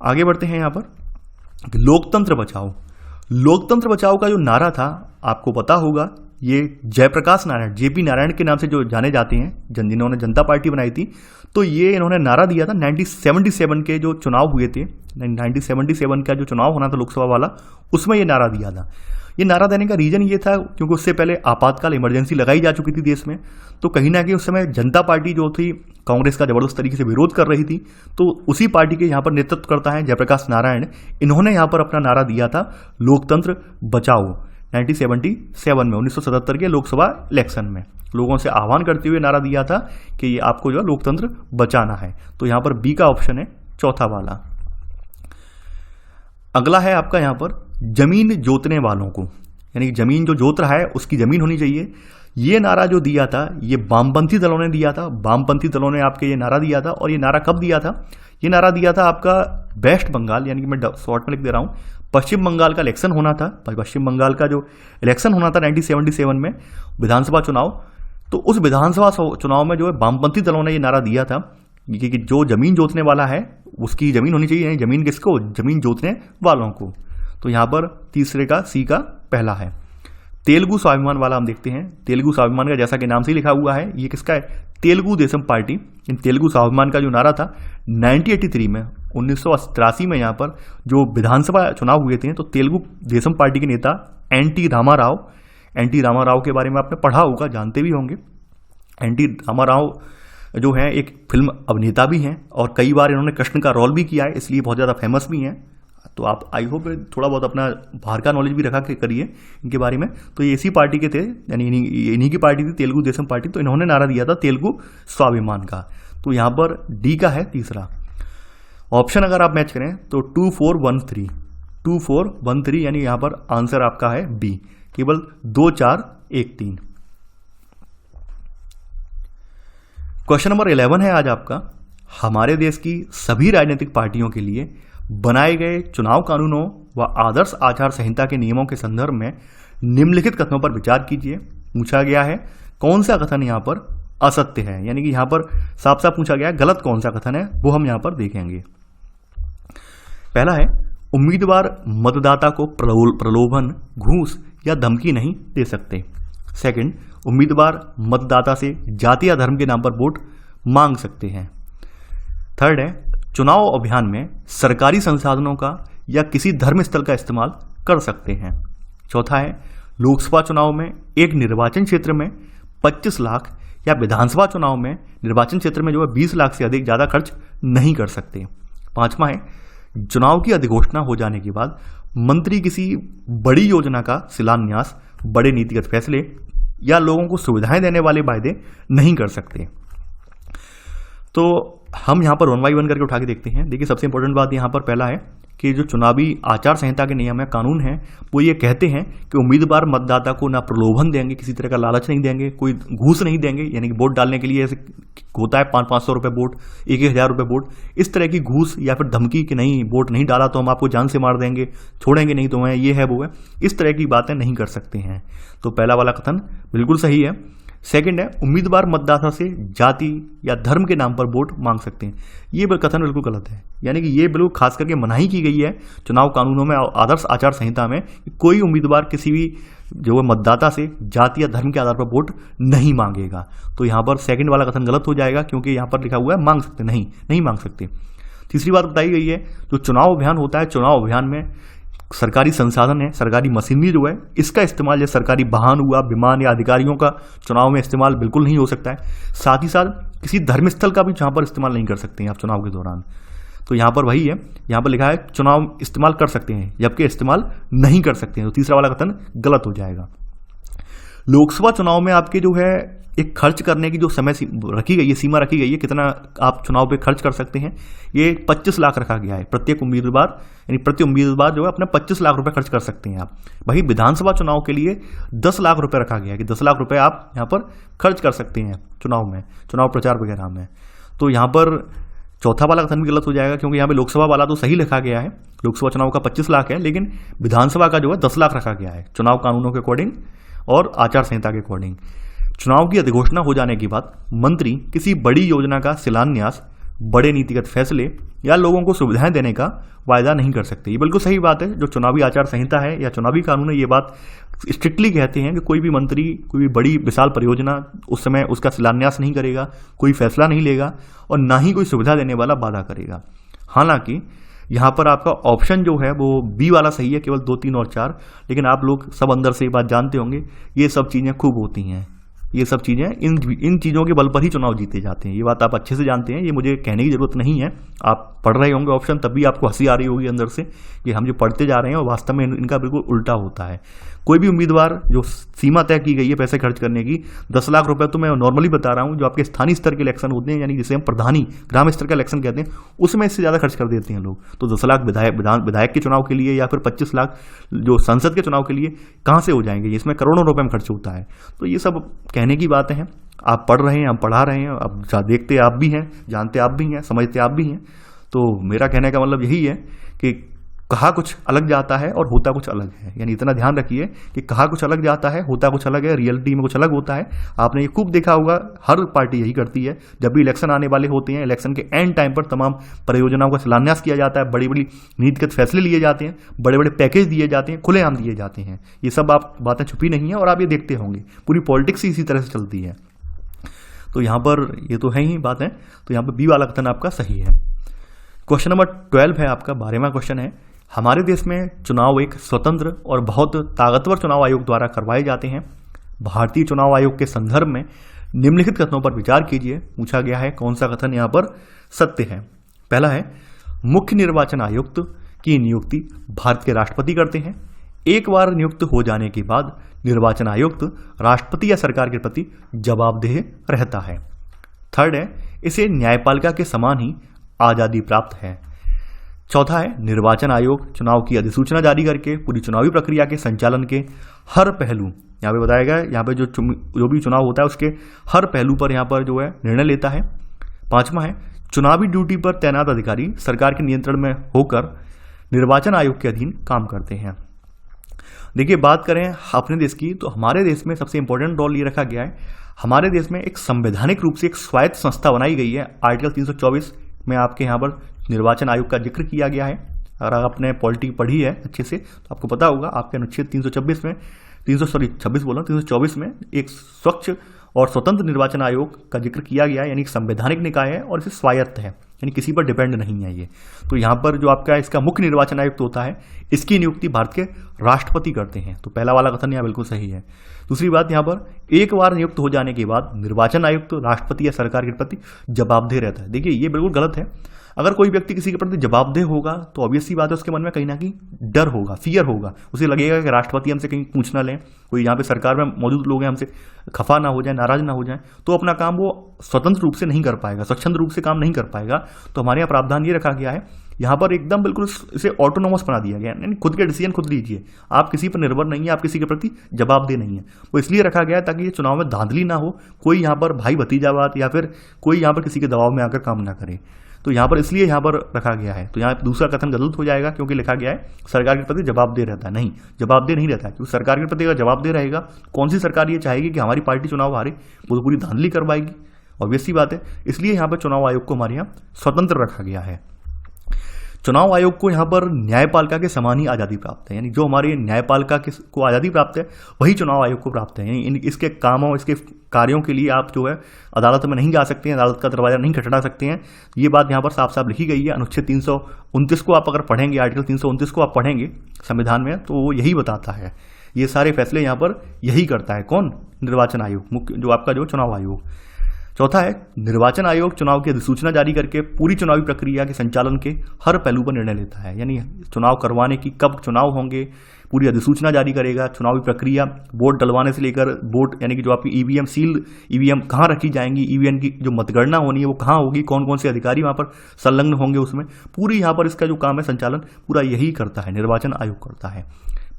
आगे बढ़ते हैं। यहां पर लोकतंत्र बचाओ, लोकतंत्र बचाओ का जो नारा था आपको पता होगा, ये जयप्रकाश नारायण, JP नारायण के नाम से जो जाने जाते हैं, जिन्होंने जनता पार्टी बनाई थी, तो ये इन्होंने नारा दिया था 1977 के जो चुनाव हुए थे। 1977 का जो चुनाव होना था लोकसभा वाला, उसमें ये नारा दिया था। ये नारा देने का रीजन ये था क्योंकि उससे पहले आपातकाल इमरजेंसी लगाई जा चुकी थी देश में, तो कहीं ना कहीं उस समय जनता पार्टी जो थी कांग्रेस का जबरदस्त तरीके से विरोध कर रही थी। तो उसी पार्टी के यहाँ पर नेतृत्व करता है जयप्रकाश नारायण, इन्होंने यहाँ पर अपना नारा दिया था लोकतंत्र बचाओ 1977 में, 1977 के लोकसभा इलेक्शन में लोगों से आह्वान करते हुए नारा दिया था कि ये आपको जो है लोकतंत्र बचाना है। तो यहाँ पर बी का ऑप्शन है चौथा वाला। अगला है आपका यहाँ पर जमीन जोतने वालों को, यानी कि जमीन जो जोत रहा है उसकी जमीन होनी चाहिए। ये नारा जो दिया था ये वामपंथी दलों ने दिया था। वामपंथी दलों ने आपके ये नारा दिया था, और ये नारा कब दिया था, ये नारा दिया था आपका वेस्ट बंगाल, यानी कि मैं शॉर्ट में लिख दे रहा हूँ, पश्चिम बंगाल का इलेक्शन होना था। पश्चिम बंगाल का जो इलेक्शन होना था 1977 में, विधानसभा चुनाव, तो उस विधानसभा चुनाव में जो है वामपंथी दलों ने ये नारा दिया था कि जो जमीन जोतने वाला है उसकी जमीन होनी चाहिए, जमीन किसको, जमीन जोतने वालों को। तो यहाँ पर तीसरे का सी का पहला है। तेलुगु स्वाभिमान वाला हम देखते हैं। तेलुगु स्वाभिमान का जैसा कि नाम से ही लिखा हुआ है, ये किसका है, तेलुगु देशम पार्टी। इन तेलुगु स्वाभिमान का जो नारा था 1983 में, 1983 में यहाँ पर जो विधानसभा चुनाव हुए थे, तो तेलुगु देशम पार्टी के नेता एनटी रामाराव के बारे में आपने पढ़ा होगा, जानते भी होंगे। एनटी रामाराव जो है एक फिल्म अभिनेता भी हैं और कई बार इन्होंने कृष्ण का रोल भी किया है, इसलिए बहुत ज़्यादा फेमस भी हैं। तो आप आई होप थोड़ा बहुत अपना बाहर का नॉलेज भी रखा करिए इनके बारे में। तो ये इसी पार्टी के थे, यानी इन्हीं की पार्टी थी तेलुगु देशम पार्टी। तो इन्होंने नारा दिया था तेलुगु स्वाभिमान का। तो यहाँ पर डी का है तीसरा ऑप्शन। अगर आप मैच करें तो 2413 यानी यहाँ पर आंसर आपका है बी, केवल 2 4 1 3। क्वेश्चन नंबर 11 है आज आपका। हमारे देश की सभी राजनीतिक पार्टियों के लिए बनाए गए चुनाव कानूनों व आदर्श आचार संहिता के नियमों के संदर्भ में निम्नलिखित कथनों पर विचार कीजिए। पूछा गया है कौन सा कथन यहाँ पर असत्य है, यानी कि यहाँ पर साफ साफ पूछा गया है गलत कौन सा कथन है, वो हम यहाँ पर देखेंगे। पहला है उम्मीदवार मतदाता को प्रलोभन, घूस या धमकी नहीं दे सकते। सेकंड, उम्मीदवार मतदाता से जाति या धर्म के नाम पर वोट मांग सकते हैं। थर्ड है चुनाव अभियान में सरकारी संसाधनों का या किसी धर्म स्थल का इस्तेमाल कर सकते हैं। चौथा है लोकसभा चुनाव में एक निर्वाचन क्षेत्र में 25 लाख या विधानसभा चुनाव में निर्वाचन क्षेत्र में जो है 20 लाख से अधिक ज़्यादा खर्च नहीं कर सकते। पांचवा है चुनाव की अधिघोषणा हो जाने के बाद मंत्री किसी बड़ी योजना का शिलान्यास, बड़े नीतिगत फैसले या लोगों को सुविधाएं देने वाले वायदे नहीं कर सकते। तो हम यहाँ पर 1 बाई 1 करके उठा के देखते हैं। देखिए सबसे इंपॉर्टेंट बात यहाँ पर पहला है कि जो चुनावी आचार संहिता के नियम है, कानून है, वो ये कहते हैं कि उम्मीदवार मतदाता को ना प्रलोभन देंगे, किसी तरह का लालच नहीं देंगे, कोई घूस नहीं देंगे, यानी कि वोट डालने के लिए ऐसे होता है 500-500 रुपये वोट, 1,000 रुपये वोट, इस तरह की घूस या फिर धमकी कि नहीं वोट नहीं डाला तो हम आपको जान से मार देंगे, छोड़ेंगे नहीं तो ये है वो है, इस तरह की बातें नहीं कर सकते हैं। तो पहला वाला कथन बिल्कुल सही है। सेकंड है उम्मीदवार मतदाता से जाति या धर्म के नाम पर वोट मांग सकते हैं, ये कथन बिल्कुल गलत है। यानी कि ये बिल्कुल खास करके मनाही की गई है चुनाव कानूनों में, आदर्श आचार संहिता में, कि कोई उम्मीदवार किसी भी जो है मतदाता से जाति या धर्म के आधार पर वोट नहीं मांगेगा। तो यहाँ पर सेकंड वाला कथन गलत हो जाएगा, क्योंकि यहाँ पर लिखा हुआ है मांग सकते, नहीं मांग सकते। तीसरी बात बताई गई है जो चुनाव अभियान होता है, चुनाव अभियान में सरकारी संसाधन है, सरकारी मशीनरी जो है, इसका इस्तेमाल, जैसे सरकारी वाहन हुआ, विमान या अधिकारियों का चुनाव में इस्तेमाल बिल्कुल नहीं हो सकता है। साथ ही साथ किसी धर्मस्थल का भी जहाँ पर इस्तेमाल नहीं कर सकते हैं आप चुनाव के दौरान। तो यहाँ पर वही है, यहाँ पर लिखा है चुनाव इस्तेमाल कर सकते हैं जबकि इस्तेमाल नहीं कर सकते हैं। तो तीसरा वाला कथन गलत हो जाएगा। लोकसभा चुनाव में आपके जो है एक खर्च करने की जो समय रखी गई है, सीमा रखी गई है, कितना आप चुनाव पे खर्च कर सकते हैं, ये 25 लाख रखा गया है। प्रत्येक उम्मीदवार यानी प्रति उम्मीदवार जो है अपना 25 लाख रुपए खर्च कर सकते हैं आप। वही विधानसभा चुनाव के लिए 10 लाख रुपए रखा गया है कि 10 लाख रुपए आप यहाँ पर खर्च कर सकते हैं चुनाव में, चुनाव प्रचार वगैरह में। तो यहाँ पर चौथा वाला कथन भी गलत हो जाएगा, क्योंकि यहाँ पे लोकसभा वाला तो सही लिखा गया है, लोकसभा चुनाव का 25 लाख है, लेकिन विधानसभा का जो है 10 लाख रखा गया है चुनाव कानूनों के अकॉर्डिंग और आचार संहिता के अकॉर्डिंग। चुनाव की अधिघोषणा हो जाने के बाद मंत्री किसी बड़ी योजना का शिलान्यास, बड़े नीतिगत फैसले या लोगों को सुविधाएं देने का वायदा नहीं कर सकते। ये बिल्कुल सही बात है। जो चुनावी आचार संहिता है या चुनावी कानून है, ये बात स्ट्रिक्टली कहते हैं कि कोई भी मंत्री कोई भी बड़ी विशाल परियोजना उस समय उसका शिलान्यास नहीं करेगा, कोई फैसला नहीं लेगा और ना ही कोई सुविधा देने वाला वादा करेगा। हालांकि यहाँ पर आपका ऑप्शन जो है वो बी वाला सही है, केवल 2, 3 और 4, लेकिन आप लोग सब अंदर से ये बात जानते होंगे, ये सब चीज़ें खूब होती हैं। ये सब चीज़ें इन चीज़ों के बल पर ही चुनाव जीते जाते हैं। ये बात आप अच्छे से जानते हैं, ये मुझे कहने की जरूरत नहीं है। आप पढ़ रहे होंगे ऑप्शन, तब भी आपको हंसी आ रही होगी अंदर से कि हम जो पढ़ते जा रहे हैं और वास्तव में इनका बिल्कुल उल्टा होता है। कोई भी उम्मीदवार जो सीमा तय की गई है पैसे खर्च करने की, 10 लाख रुपए तो मैं नॉर्मली बता रहा हूँ, जो आपके स्थानीय स्तर के इलेक्शन होते हैं, यानी जिसे हम प्रधानी ग्राम स्तर का इलेक्शन कहते हैं, उसमें इससे ज़्यादा खर्च कर देते हैं लोग। तो 10 लाख विधायक के चुनाव के लिए या फिर 25 लाख जो संसद के चुनाव के लिए कहाँ से हो जाएंगे, इसमें करोड़ों रुपए में खर्च होता है। तो ये सब कहने की बातें हैं। आप पढ़ रहे हैं, हम पढ़ा रहे हैं, अब देखते आप भी हैं, जानते आप भी हैं, समझते आप भी हैं। तो मेरा कहने का मतलब यही है कि कहा कुछ अलग जाता है और होता कुछ अलग है। यानी इतना ध्यान रखिए कि कहा कुछ अलग जाता है, होता कुछ अलग है, रियलिटी में कुछ अलग होता है। आपने ये खूब देखा होगा, हर पार्टी यही करती है। जब भी इलेक्शन आने वाले होते हैं, इलेक्शन के एंड टाइम पर तमाम परियोजनाओं का शिलान्यास किया जाता है, बड़ी बड़ी नीतिगत फैसले लिए जाते हैं, बड़े बड़े पैकेज दिए जाते हैं, खुलेआम दिए जाते हैं। ये सब आप बातें छुपी नहीं है और आप ये देखते होंगे, पूरी पॉलिटिक्स इसी तरह से चलती है। तो यहाँ पर ये तो है ही बात है। तो यहाँ पर बी वाला कथन आपका सही है। क्वेश्चन नंबर 12 है आपका, 12वां क्वेश्चन है, हमारे देश में चुनाव एक स्वतंत्र और बहुत ताकतवर चुनाव आयोग द्वारा करवाए जाते हैं। भारतीय चुनाव आयोग के संदर्भ में निम्नलिखित कथनों पर विचार कीजिए। पूछा गया है कौन सा कथन यहाँ पर सत्य है। पहला है, मुख्य निर्वाचन आयुक्त की नियुक्ति भारत के राष्ट्रपति करते हैं। एक बार नियुक्त हो जाने के बाद निर्वाचन आयुक्त राष्ट्रपति या सरकार के प्रति जवाबदेह रहता है। थर्ड है, इसे न्यायपालिका के समान ही आजादी प्राप्त है। चौथा है, निर्वाचन आयोग चुनाव की अधिसूचना जारी करके पूरी चुनावी प्रक्रिया के संचालन के हर पहलू, यहाँ पे बताया गया, यहाँ पे जो भी चुनाव होता है उसके हर पहलू पर यहाँ पर जो है निर्णय लेता है। पांचवा है, चुनावी ड्यूटी पर तैनात अधिकारी सरकार के नियंत्रण में होकर निर्वाचन आयोग के अधीन काम करते हैं। देखिए, बात करें अपने देश की, तो हमारे देश में सबसे इंपॉर्टेंट रोल ये रखा गया है, हमारे देश में एक संवैधानिक रूप से एक स्वायत्त संस्था बनाई गई है। आर्टिकल 324 में आपके यहाँ पर निर्वाचन आयोग का जिक्र किया गया है। अगर आपने पॉलिटी पढ़ी है अच्छे से तो आपको पता होगा, आपके अनुच्छेद 324 में 324 में एक स्वच्छ और स्वतंत्र निर्वाचन आयोग का जिक्र किया गया है। यानी संवैधानिक निकाय है और इसे स्वायत्त है, यानी किसी पर डिपेंड नहीं है ये। तो यहाँ पर जो आपका इसका मुख्य निर्वाचन आयुक्त होता है, इसकी नियुक्ति भारत के राष्ट्रपति करते हैं। तो पहला वाला कथन यहाँ बिल्कुल सही है। दूसरी बात, यहाँ पर एक बार नियुक्त हो जाने के बाद निर्वाचन आयुक्त राष्ट्रपति या सरकार के प्रति जवाबदेह रहता है। देखिए, ये बिल्कुल गलत है। अगर कोई व्यक्ति किसी के प्रति जवाबदेह होगा तो ऑब्वियस सी बात है, उसके मन में कहीं ना कहीं डर होगा, फियर होगा। उसे लगेगा कि राष्ट्रपति हमसे कहीं पूछ ना लें, कोई यहाँ पे सरकार में मौजूद लोग हैं हमसे खफा ना हो जाए, नाराज ना हो जाए, तो अपना काम वो स्वतंत्र रूप से नहीं कर पाएगा, स्वच्छंद रूप से काम नहीं कर पाएगा। तो हमारे यहाँ प्रावधान ये रखा गया है, यहाँ पर एकदम बिल्कुल इसे ऑटोनोमस बना दिया गया, यानी खुद के डिसीजन खुद लीजिए, आप किसी पर निर्भर नहीं है, आप किसी के प्रति जवाबदेह नहीं है। वो इसलिए रखा गया है ताकि ये चुनाव में धांधली ना हो, कोई यहाँ पर भाई भतीजावाद या फिर कोई यहाँ पर किसी के दबाव में आकर काम ना करे। तो यहाँ पर इसलिए यहाँ पर रखा गया है। तो यहाँ दूसरा कथन गलत हो जाएगा, क्योंकि लिखा गया है सरकार के प्रति जवाबदेह रहता है। नहीं, जवाबदेह नहीं रहता है, क्योंकि सरकार के प्रति अगर जवाबदेह रहेगा, कौन सी सरकार ये चाहेगी कि हमारी पार्टी चुनाव हारे? वो तो पूरी धांधली करवाएगी, ऑब्वियस सी बात है। इसलिए यहाँ पर चुनाव आयोग को हमारे यहाँ स्वतंत्र रखा गया है। चुनाव आयोग को यहाँ पर न्यायपालिका के समान ही आज़ादी प्राप्त है, यानी जो हमारे न्यायपालिका को आज़ादी प्राप्त है वही चुनाव आयोग को प्राप्त है। यानी इसके कामों, इसके कार्यों के लिए आप जो है अदालत में नहीं जा सकते हैं, अदालत का दरवाजा नहीं खटखटा सकते हैं। ये बात यहाँ पर साफ साफ लिखी गई है। अनुच्छेद 329 को आप अगर पढ़ेंगे, आर्टिकल 329 को आप पढ़ेंगे संविधान में, तो वो यही बताता है। ये सारे फैसले यहाँ पर यही करता है। कौन? निर्वाचन आयोग, मुख्य जो आपका जो चुनाव आयोग। चौथा है, निर्वाचन आयोग चुनाव की अधिसूचना जारी करके पूरी चुनावी प्रक्रिया के संचालन के हर पहलू पर निर्णय लेता है। यानी चुनाव करवाने की, कब चुनाव होंगे, पूरी अधिसूचना जारी करेगा, चुनावी प्रक्रिया, वोट डलवाने से लेकर वोट, यानी कि जो आपकी ईवीएम, सील ईवीएम कहाँ रखी जाएंगी, ईवीएम की जो मतगणना होनी है वो कहाँ होगी, कौन कौन से अधिकारी वहाँ पर संलग्न होंगे उसमें, पूरी यहाँ पर इसका जो काम है संचालन पूरा यही करता है, निर्वाचन आयोग करता है।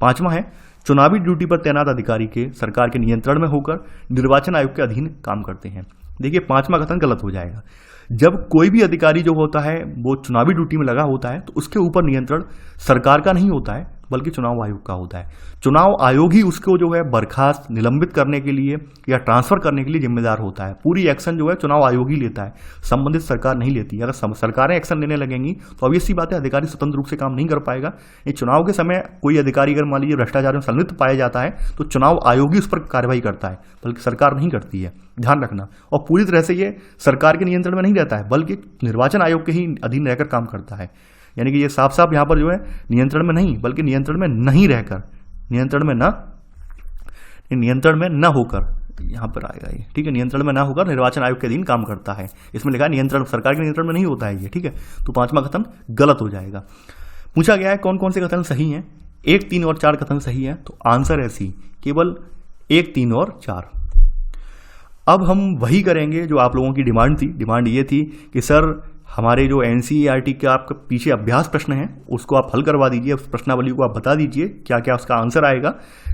पांचवा है, चुनावी ड्यूटी पर तैनात अधिकारी के सरकार के नियंत्रण में होकर निर्वाचन आयोग के अधीन काम करते हैं। देखिए, पांचवा कथन गलत हो जाएगा। जब कोई भी अधिकारी जो होता है वो चुनावी ड्यूटी में लगा होता है तो उसके ऊपर नियंत्रण सरकार का नहीं होता है, बल्कि चुनाव आयोग का होता है। चुनाव आयोग ही उसको जो है बर्खास्त, निलंबित करने के लिए या ट्रांसफर करने के लिए जिम्मेदार होता है। पूरी एक्शन जो है चुनाव आयोग ही लेता है, संबंधित सरकार नहीं लेती। अगर सरकारें एक्शन लेने लगेंगी तो ऑब्वियस सी बात है अधिकारी स्वतंत्र रूप से काम नहीं कर पाएगा। ये चुनाव के समय कोई अधिकारी अगर मान लीजिए भ्रष्टाचार में संलिप्त पाया जाता है तो चुनाव आयोग ही उस पर कार्रवाई करता है, बल्कि सरकार नहीं करती है, ध्यान रखना। और पूरी तरह से ये सरकार के नियंत्रण में नहीं रहता है, बल्कि निर्वाचन आयोग के ही अधीन रहकर काम करता है। यानी कि ये साफ साफ यहाँ पर जो है नियंत्रण में नहीं, बल्कि नियंत्रण में नहीं रहकर, नियंत्रण में न होकर यहाँ पर आएगा ये, ठीक है। नियंत्रण में ना होकर निर्वाचन आयोग के अधीन काम करता है। इसमें लिखा है नियंत्रण, सरकार के नियंत्रण में नहीं होता है ये, ठीक है। तो पांचवा कथन गलत हो जाएगा। पूछा गया है कौन कौन से कथन सही हैं। 1, 3 और 4 कथन सही है, तो आंसर है सी, केवल 1, 3 और 4। अब हम वही करेंगे जो आप लोगों की डिमांड थी। डिमांड ये थी कि सर हमारे जो एनसीईआरटी के आपका पीछे अभ्यास प्रश्न है उसको आप हल करवा दीजिए, उस प्रश्नावली को आप बता दीजिए क्या क्या उसका आंसर आएगा,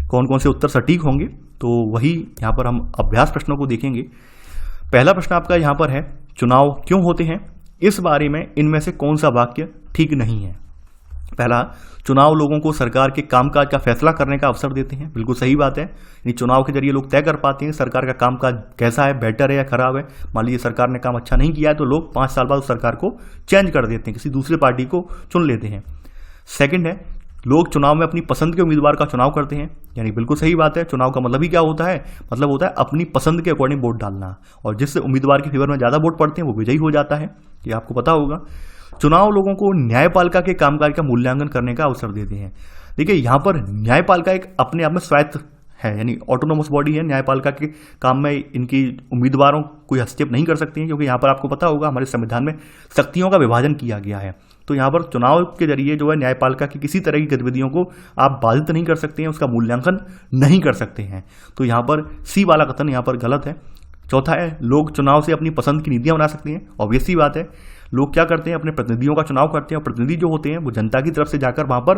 कौन कौन से उत्तर सटीक होंगे। तो वही यहाँ पर हम अभ्यास प्रश्नों को देखेंगे। पहला प्रश्न आपका यहाँ पर है, चुनाव क्यों होते हैं, इस बारे में इनमें से कौन सा वाक्य ठीक नहीं है। पहला, चुनाव लोगों को सरकार के कामकाज का फैसला करने का अवसर देते हैं। बिल्कुल सही बात है। यानी चुनाव के जरिए लोग तय कर पाते हैं सरकार का कामकाज कैसा है, बेटर है या खराब है। मान लीजिए सरकार ने काम अच्छा नहीं किया है तो लोग 5 साल बाद उस सरकार को चेंज कर देते हैं, किसी दूसरे पार्टी को चुन लेते हैं। सेकंड है, लोग चुनाव में अपनी पसंद के उम्मीदवार का चुनाव करते हैं। यानी बिल्कुल सही बात है। चुनाव का मतलब ही क्या होता है? मतलब होता है अपनी पसंद के अकॉर्डिंग वोट डालना, और जिस उम्मीदवार के फेवर में ज़्यादा वोट पड़ते हैं वो विजयी हो जाता है। ये आपको पता होगा। चुनाव लोगों को न्यायपालिका के कामकाज का मूल्यांकन करने का अवसर देते हैं। देखिए, यहाँ पर न्यायपालिका एक अपने आप में स्वायत्त है, यानी ऑटोनोमस बॉडी है। न्यायपालिका के काम में इनकी उम्मीदवारों कोई हस्तक्षेप नहीं कर सकती हैं, क्योंकि यहाँ पर आपको पता होगा हमारे संविधान में शक्तियों का विभाजन किया गया है। तो यहाँ पर चुनाव के जरिए जो है न्यायपालिका की किसी तरह की गतिविधियों को आप बाधित नहीं कर सकते हैं, उसका मूल्यांकन नहीं कर सकते हैं। तो यहाँ पर सी वाला कथन यहाँ पर गलत है। चौथा है, लोग चुनाव से अपनी पसंद की नीतियां बना सकते हैं। ऑब्वियस सी बात है। लोग क्या करते हैं? अपने प्रतिनिधियों का चुनाव करते हैं, और प्रतिनिधि जो होते हैं वो जनता की तरफ से जाकर वहां पर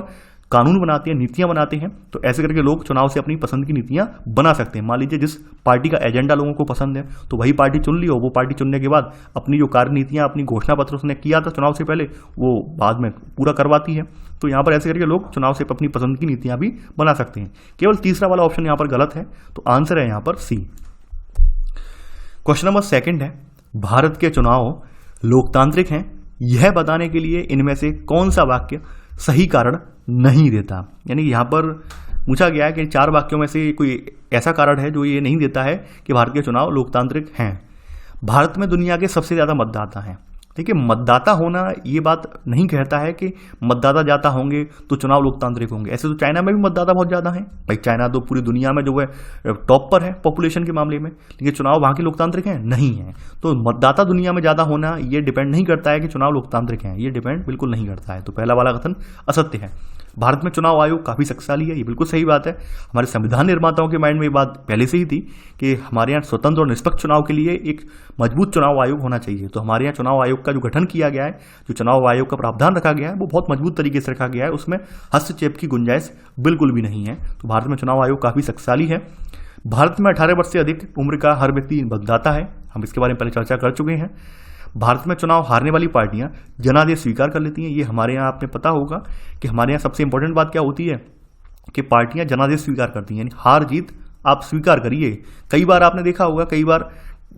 कानून बनाते हैं, नीतियां बनाते हैं। तो ऐसे करके लोग चुनाव से अपनी पसंद की नीतियां बना सकते हैं। मान लीजिए जिस पार्टी का एजेंडा लोगों को पसंद है तो वही पार्टी चुन ली, और वो पार्टी चुनने के बाद अपनी जो कार्यनीतियां, अपनी घोषणा पत्र उसने किया था चुनाव से पहले, वो बाद में पूरा करवाती है। तो यहाँ पर ऐसे करके लोग चुनाव से अपनी पसंद की नीतियां भी बना सकते हैं। केवल तीसरा वाला ऑप्शन यहाँ पर गलत है। तो आंसर है यहाँ पर सी। क्वेश्चन नंबर सेकंड है, भारत के चुनाव लोकतांत्रिक हैं, यह बताने के लिए इनमें से कौन सा वाक्य सही कारण नहीं देता। यानी यहाँ पर पूछा गया है कि 4 वाक्यों में से कोई ऐसा कारण है जो ये नहीं देता है कि भारत के चुनाव लोकतांत्रिक हैं। भारत में दुनिया के सबसे ज़्यादा मतदाता हैं। देखिए, मतदाता होना ये बात नहीं कहता है कि मतदाता ज़्यादा होंगे तो चुनाव लोकतांत्रिक होंगे। ऐसे तो चाइना में भी मतदाता बहुत ज़्यादा हैं। भाई, चाइना तो पूरी दुनिया में जो है टॉप पर है पॉपुलेशन के मामले में, लेकिन चुनाव वहाँ के लोकतांत्रिक हैं नहीं है। तो मतदाता दुनिया में ज़्यादा होना ये डिपेंड नहीं करता है कि चुनाव लोकतांत्रिक हैं, ये डिपेंड बिल्कुल नहीं करता है। तो पहला वाला कथन असत्य है। भारत में चुनाव आयोग काफ़ी शक्तिशाली है, ये बिल्कुल सही बात है। हमारे संविधान निर्माताओं के माइंड में ये बात पहले से ही थी कि हमारे यहाँ स्वतंत्र और निष्पक्ष चुनाव के लिए एक मजबूत चुनाव आयोग होना चाहिए। तो हमारे यहाँ चुनाव आयोग का जो गठन किया गया है, जो चुनाव आयोग का प्रावधान रखा गया है, वो बहुत मजबूत तरीके से रखा गया है। उसमें हस्तक्षेप की गुंजाइश बिल्कुल भी नहीं है। तो भारत में चुनाव आयोग काफ़ी शक्तिशाली है। भारत में 18 वर्ष से अधिक उम्र का हर व्यक्ति मतदाता है। हम इसके बारे में पहले चर्चा कर चुके हैं। भारत में चुनाव हारने वाली पार्टियां जनादेश स्वीकार कर लेती हैं। ये हमारे यहाँ आपने पता होगा कि हमारे यहाँ सबसे इंपॉर्टेंट बात क्या होती है कि पार्टियां जनादेश स्वीकार करती हैं, यानी हार जीत आप स्वीकार करिए। कई बार आपने देखा होगा, कई बार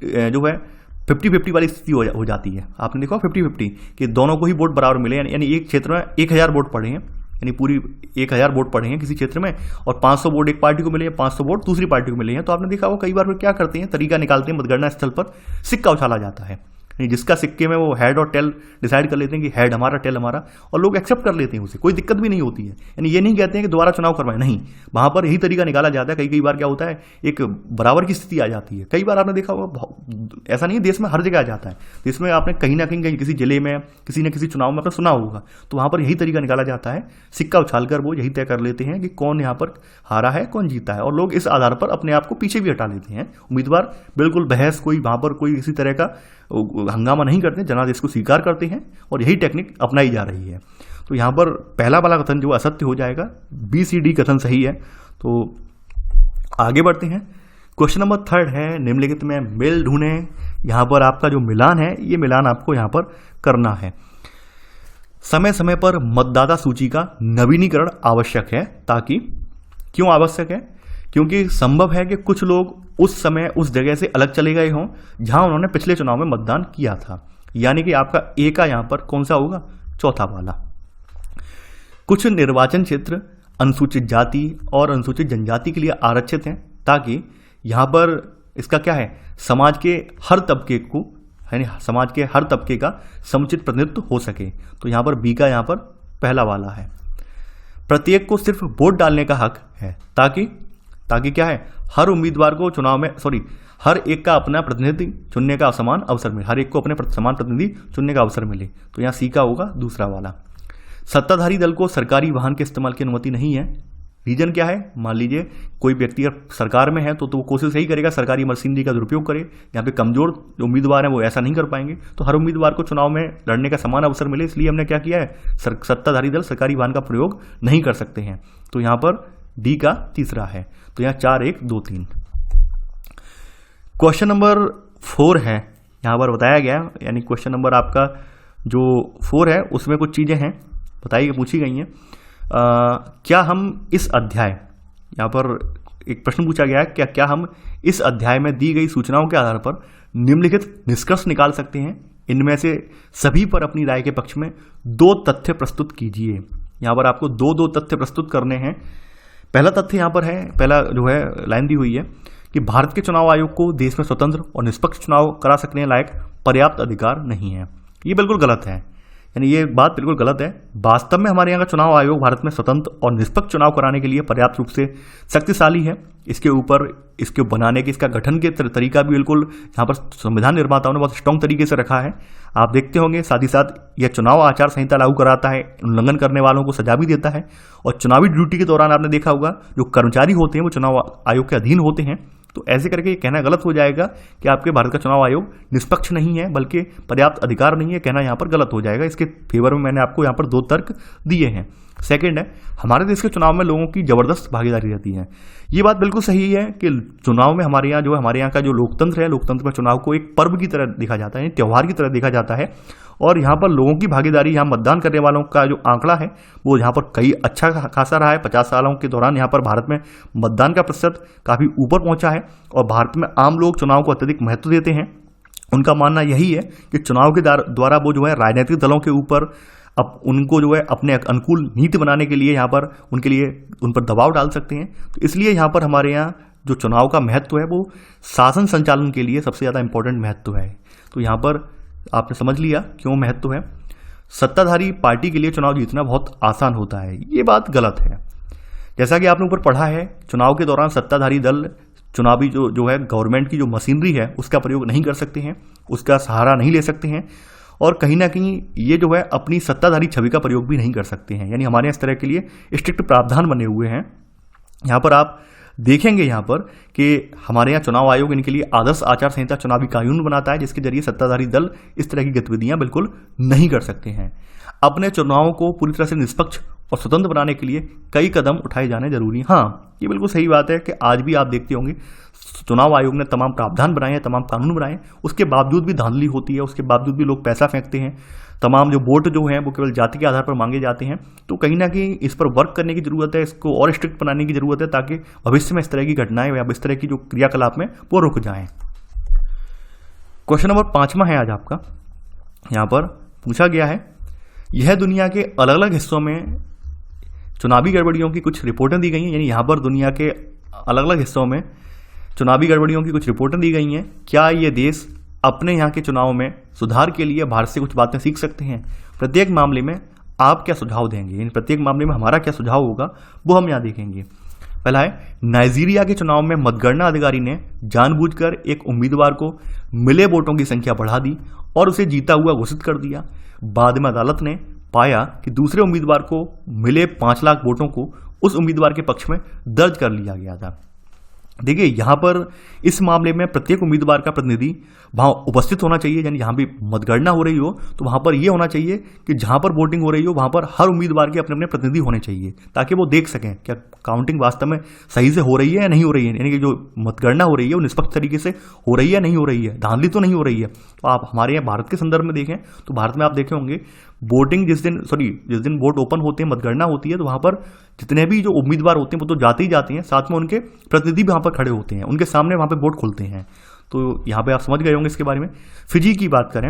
जो है 50-50 वाली स्थिति हो जाती है। आपने देखा 50-50 कि दोनों को ही वोट बराबर मिले, यानी एक क्षेत्र में 1000 वोट पड़े हैं, यानी पूरी 1000 वोट पड़े हैं किसी क्षेत्र में, और 500 वोट एक पार्टी को मिले हैं, 500 वोट दूसरी पार्टी को मिले हैं। तो आपने देखा वो कई बार फिर क्या करते हैं, तरीका निकालते हैं, मतगणना स्थल पर सिक्का उछाला जाता है। जिसका सिक्के में वो हेड और टेल डिसाइड कर लेते हैं कि हेड हमारा टेल हमारा, और लोग एक्सेप्ट कर लेते हैं उसे, कोई दिक्कत भी नहीं होती है। यानी ये नहीं कहते हैं कि दोबारा चुनाव करवाएं, नहीं, वहां पर यही तरीका निकाला जाता है। कई बार क्या होता है, एक बराबर की स्थिति आ जाती है। कई बार आपने देखा होगा, ऐसा नहीं है देश में हर जगह आ जाता है, देश में आपने कहीं ना कहीं किसी जिले में किसी न किसी चुनाव में आपने सुना होगा, तो वहां पर यही तरीका निकाला जाता है। सिक्का उछालकर वो यही तय कर लेते हैं कि कौन यहाँ पर हारा है कौन जीता है, और लोग इस आधार पर अपने आप को पीछे भी हटा लेते हैं। उम्मीदवार बिल्कुल बहस कोई वहां पर कोई इसी तरह का हंगामा नहीं करते, जनादेश को स्वीकार करते हैं, और यही टेक्निक अपनाई जा रही है। तो यहाँ पर पहला वाला कथन जो असत्य हो जाएगा, BCD कथन सही है। तो आगे बढ़ते हैं। क्वेश्चन नंबर 3 है, निम्नलिखित में मेल ढूंढें। यहाँ पर आपका जो मिलान है, ये मिलान आपको यहाँ पर करना है। समय समय पर मतदाता सूची का नवीनीकरण आवश्यक है, ताकि क्यों आवश्यक है? क्योंकि संभव है कि कुछ लोग उस समय उस जगह से अलग चले गए हों जहां उन्होंने पिछले चुनाव में मतदान किया था। यानी कि आपका ए का यहां पर कौन सा होगा? चौथा वाला। कुछ निर्वाचन क्षेत्र अनुसूचित जाति और अनुसूचित जनजाति के लिए आरक्षित हैं, ताकि यहां पर इसका क्या है, समाज के हर तबके को, यानी समाज के हर तबके का समुचित प्रतिनिधित्व हो सके। तो यहां पर बी का यहां पर पहला वाला है। प्रत्येक को सिर्फ वोट डालने का हक है, ताकि क्या है, हर उम्मीदवार को चुनाव में हर एक का अपना प्रतिनिधि चुनने का समान अवसर मिले, हर एक को अपने समान प्रतिनिधि चुनने का अवसर मिले। तो यहाँ सी का होगा दूसरा वाला। सत्ताधारी दल को सरकारी वाहन के इस्तेमाल की अनुमति नहीं है। रीजन क्या है? मान लीजिए कोई व्यक्ति अगर सरकार में है तो वो कोशिश यही करेगा सरकारी मशीनरी का दुरुपयोग करे। यहाँ पे कमजोर जो उम्मीदवार हैं वो ऐसा नहीं कर पाएंगे, तो हर उम्मीदवार को चुनाव में लड़ने का समान अवसर मिले, इसलिए हमने क्या किया है, सत्ताधारी दल सरकारी वाहन का प्रयोग नहीं कर सकते हैं। तो यहाँ पर डी का तीसरा है। तो यहाँ 4, 1, 2, 3। क्वेश्चन नंबर 4 है, यहाँ पर बताया गया, यानी क्वेश्चन नंबर आपका जो 4 है उसमें कुछ चीजें हैं। बताई पूछी गई हैं। क्या हम इस अध्याय, यहाँ पर एक प्रश्न पूछा गया है, क्या हम इस अध्याय में दी गई सूचनाओं के आधार पर निम्नलिखित निष्कर्ष निकाल सकते हैं? इनमें से सभी पर अपनी राय के पक्ष में 2 तथ्य प्रस्तुत कीजिए। यहाँ पर आपको दो तथ्य प्रस्तुत करने हैं। पहला तथ्य यहाँ पर है, पहला जो है लाइन दी हुई है कि भारत के चुनाव आयोग को देश में स्वतंत्र और निष्पक्ष चुनाव करा सकने लायक पर्याप्त अधिकार नहीं है। ये बिल्कुल गलत है, यानी ये बात बिल्कुल गलत है। वास्तव में हमारे यहाँ का चुनाव आयोग भारत में स्वतंत्र और निष्पक्ष चुनाव कराने के लिए पर्याप्त रूप से शक्तिशाली है। इसके ऊपर इसके बनाने के, इसका गठन के तरीका भी बिल्कुल यहाँ पर संविधान निर्माताओं ने बहुत स्ट्रॉन्ग तरीके से रखा है। आप देखते होंगे, साथ ही साथ यह चुनाव आचार संहिता लागू कराता है, उल्लंघन करने वालों को सजा भी देता है। और चुनावी ड्यूटी के दौरान आपने देखा होगा जो कर्मचारी होते हैं वो चुनाव आयोग के अधीन होते हैं। तो ऐसे करके ये कहना गलत हो जाएगा कि आपके भारत का चुनाव आयोग निष्पक्ष नहीं है, बल्कि पर्याप्त अधिकार नहीं है, कहना यहाँ पर गलत हो जाएगा। इसके फेवर में मैंने आपको यहाँ पर 2 तर्क दिए हैं। सेकंड है, हमारे देश के चुनाव में लोगों की जबरदस्त भागीदारी रहती है। ये बात बिल्कुल सही है कि चुनाव में हमारे यहाँ का जो लोकतंत्र है, लोकतंत्र में चुनाव को एक पर्व की तरह देखा जाता है, त्यौहार की तरह देखा जाता है। और यहाँ पर लोगों की भागीदारी, यहाँ मतदान करने वालों का जो आंकड़ा है वो यहाँ पर कई अच्छा खासा रहा है। 50 सालों के दौरान यहाँ पर भारत में मतदान का प्रतिशत काफ़ी ऊपर पहुँचा है और भारत में आम लोग चुनाव को अत्यधिक महत्व देते हैं। उनका मानना यही है कि चुनाव के द्वारा वो जो है राजनीतिक दलों के ऊपर अब उनको जो है अपने अनुकूल नीति बनाने के लिए यहाँ पर उनके लिए उन पर दबाव डाल सकते हैं। तो इसलिए यहाँ पर हमारे यहाँ जो चुनाव का महत्व है वो शासन संचालन के लिए सबसे ज़्यादा इंपॉर्टेंट महत्व है। तो यहाँ पर आपने समझ लिया क्यों महत्व है। सत्ताधारी पार्टी के लिए चुनाव जीतना बहुत आसान होता है, ये बात गलत है। जैसा कि आपने ऊपर पढ़ा है, चुनाव के दौरान सत्ताधारी दल चुनावी जो है गवर्नमेंट की जो मशीनरी है उसका प्रयोग नहीं कर सकते हैं, उसका सहारा नहीं ले सकते हैं और कहीं ना कहीं ये जो है अपनी सत्ताधारी छवि का प्रयोग भी नहीं कर सकते हैं। यानी हमारे इस तरह के लिए स्ट्रिक्ट प्रावधान बने हुए हैं। यहाँ पर आप देखेंगे यहाँ पर कि हमारे यहाँ चुनाव आयोग इनके लिए आदर्श आचार संहिता चुनावी कानून बनाता है, जिसके जरिए सत्ताधारी दल इस तरह की गतिविधियां बिल्कुल नहीं कर सकते हैं। अपने चुनावों को पूरी तरह से निष्पक्ष और स्वतंत्र बनाने के लिए कई कदम उठाए जाने जरूरी। हाँ, ये बिल्कुल सही बात है कि आज भी आप देखते होंगे चुनाव आयोग ने तमाम प्रावधान बनाए हैं, तमाम कानून बनाए, उसके बावजूद भी धांधली होती है, उसके बावजूद भी लोग पैसा फेंकते हैं। तमाम जो वोट जो हैं वो केवल जाति के आधार पर मांगे जाते हैं। तो कहीं ना कहीं इस पर वर्क करने की जरूरत है, इसको और स्ट्रिक्ट बनाने की जरूरत है ताकि भविष्य में इस तरह की घटनाएं या इस तरह की जो क्रियाकलाप में वो रुक जाएं। क्वेश्चन नंबर 5वां है आज आपका। यहाँ पर पूछा गया है, यह दुनिया के अलग अलग हिस्सों में चुनावी गड़बड़ियों की कुछ रिपोर्टें दी गई हैं। यानी यहाँ पर दुनिया के अलग अलग हिस्सों में चुनावी गड़बड़ियों की कुछ रिपोर्टें दी गई हैं। क्या ये देश अपने यहाँ के चुनाव में सुधार के लिए भारत से कुछ बातें सीख सकते हैं? प्रत्येक मामले में आप क्या सुझाव देंगे, यानी प्रत्येक मामले में हमारा क्या सुझाव होगा वो हम यहाँ देखेंगे। पहला है, नाइजीरिया के चुनाव में मतगणना अधिकारी ने जानबूझकर एक उम्मीदवार को मिले वोटों की संख्या बढ़ा दी और उसे जीता हुआ घोषित कर दिया। बाद में अदालत ने पाया कि दूसरे उम्मीदवार को मिले 5 लाख वोटों को उस उम्मीदवार के पक्ष में दर्ज कर लिया गया था। देखिए, यहाँ पर इस मामले में प्रत्येक उम्मीदवार का प्रतिनिधि वहाँ उपस्थित होना चाहिए। यानी जहाँ भी मतगणना हो रही हो तो वहाँ पर यह होना चाहिए कि जहाँ पर वोटिंग हो रही हो वहाँ पर हर उम्मीदवार के अपने अपने प्रतिनिधि होने चाहिए, ताकि वो देख सकें क्या काउंटिंग वास्तव में सही से हो रही है या नहीं हो रही है, यानी कि जो मतगणना हो रही है वो निष्पक्ष तरीके से हो रही है या नहीं हो रही है, धांधली तो नहीं हो रही है। तो आप हमारे यहाँ भारत के संदर्भ में देखें तो भारत में आप देखे होंगे वोटिंग जिस दिन वोट ओपन होते हैं, मतगणना होती है, तो वहाँ पर जितने भी जो उम्मीदवार होते हैं वो तो जाते ही जाते हैं, साथ में उनके प्रतिनिधि भी वहाँ पर खड़े होते हैं, उनके सामने वहाँ पे वोट खुलते हैं। तो यहाँ पे आप समझ गए होंगे इसके बारे में। फिजी की बात करें,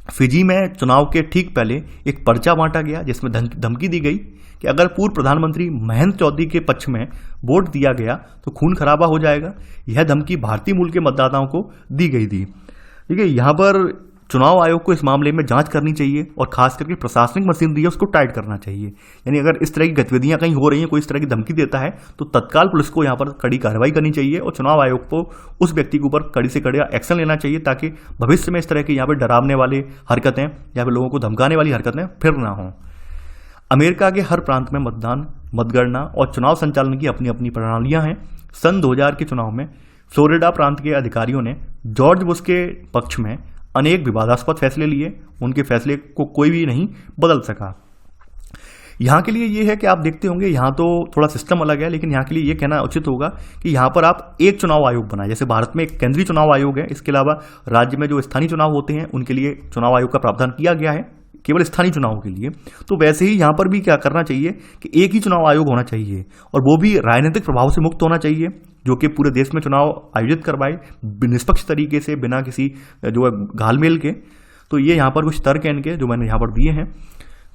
फिजी में चुनाव के ठीक पहले एक पर्चा बांटा गया जिसमें धमकी दी गई कि अगर पूर्व प्रधानमंत्री महेंद्र चौधरी के पक्ष में वोट दिया गया तो खून खराबा हो जाएगा। यह धमकी भारतीय मूल के मतदाताओं को दी गई थी। देखिए, यहाँ पर चुनाव आयोग को इस मामले में जांच करनी चाहिए और खास करके प्रशासनिक मशीनरी है उसको टाइट करना चाहिए। यानी अगर इस तरह की गतिविधियां कहीं हो रही हैं, कोई इस तरह की धमकी देता है तो तत्काल पुलिस को यहाँ पर कड़ी कार्रवाई करनी चाहिए और चुनाव आयोग को उस व्यक्ति के ऊपर कड़ी से कड़ी एक्शन लेना चाहिए, ताकि भविष्य में इस तरह की यहाँ पर डरावने वाली हरकतें या फिर लोगों को धमकाने वाली हरकतें फिर ना हों। अमेरिका के हर प्रांत में मतदान, मतगणना और चुनाव संचालन की अपनी अपनी प्रणालियां हैं। सन 2000 के चुनाव में फ्लोरिडा प्रांत के अधिकारियों ने जॉर्ज बुश के पक्ष में अनेक विवादास्पद फैसले लिए, उनके फैसले को कोई भी नहीं बदल सका। यहाँ के लिए ये है कि आप देखते होंगे यहाँ तो थोड़ा सिस्टम अलग है, लेकिन यहाँ के लिए ये कहना उचित होगा कि यहाँ पर आप एक चुनाव आयोग बनाए। जैसे भारत में एक केंद्रीय चुनाव आयोग है, इसके अलावा राज्य में जो स्थानीय चुनाव होते हैं उनके लिए चुनाव आयोग का प्रावधान किया गया है। केवल स्थानीय चुनाव के लिए। तो वैसे ही यहाँ पर भी क्या करना चाहिए कि एक ही चुनाव आयोग होना चाहिए और वो भी राजनीतिक प्रभाव से मुक्त होना चाहिए, जो कि पूरे देश में चुनाव आयोजित करवाए निष्पक्ष तरीके से, बिना किसी जो है घालमेल के। तो ये यहाँ पर कुछ तर्क हैं इनके जो मैंने यहाँ पर दिए हैं।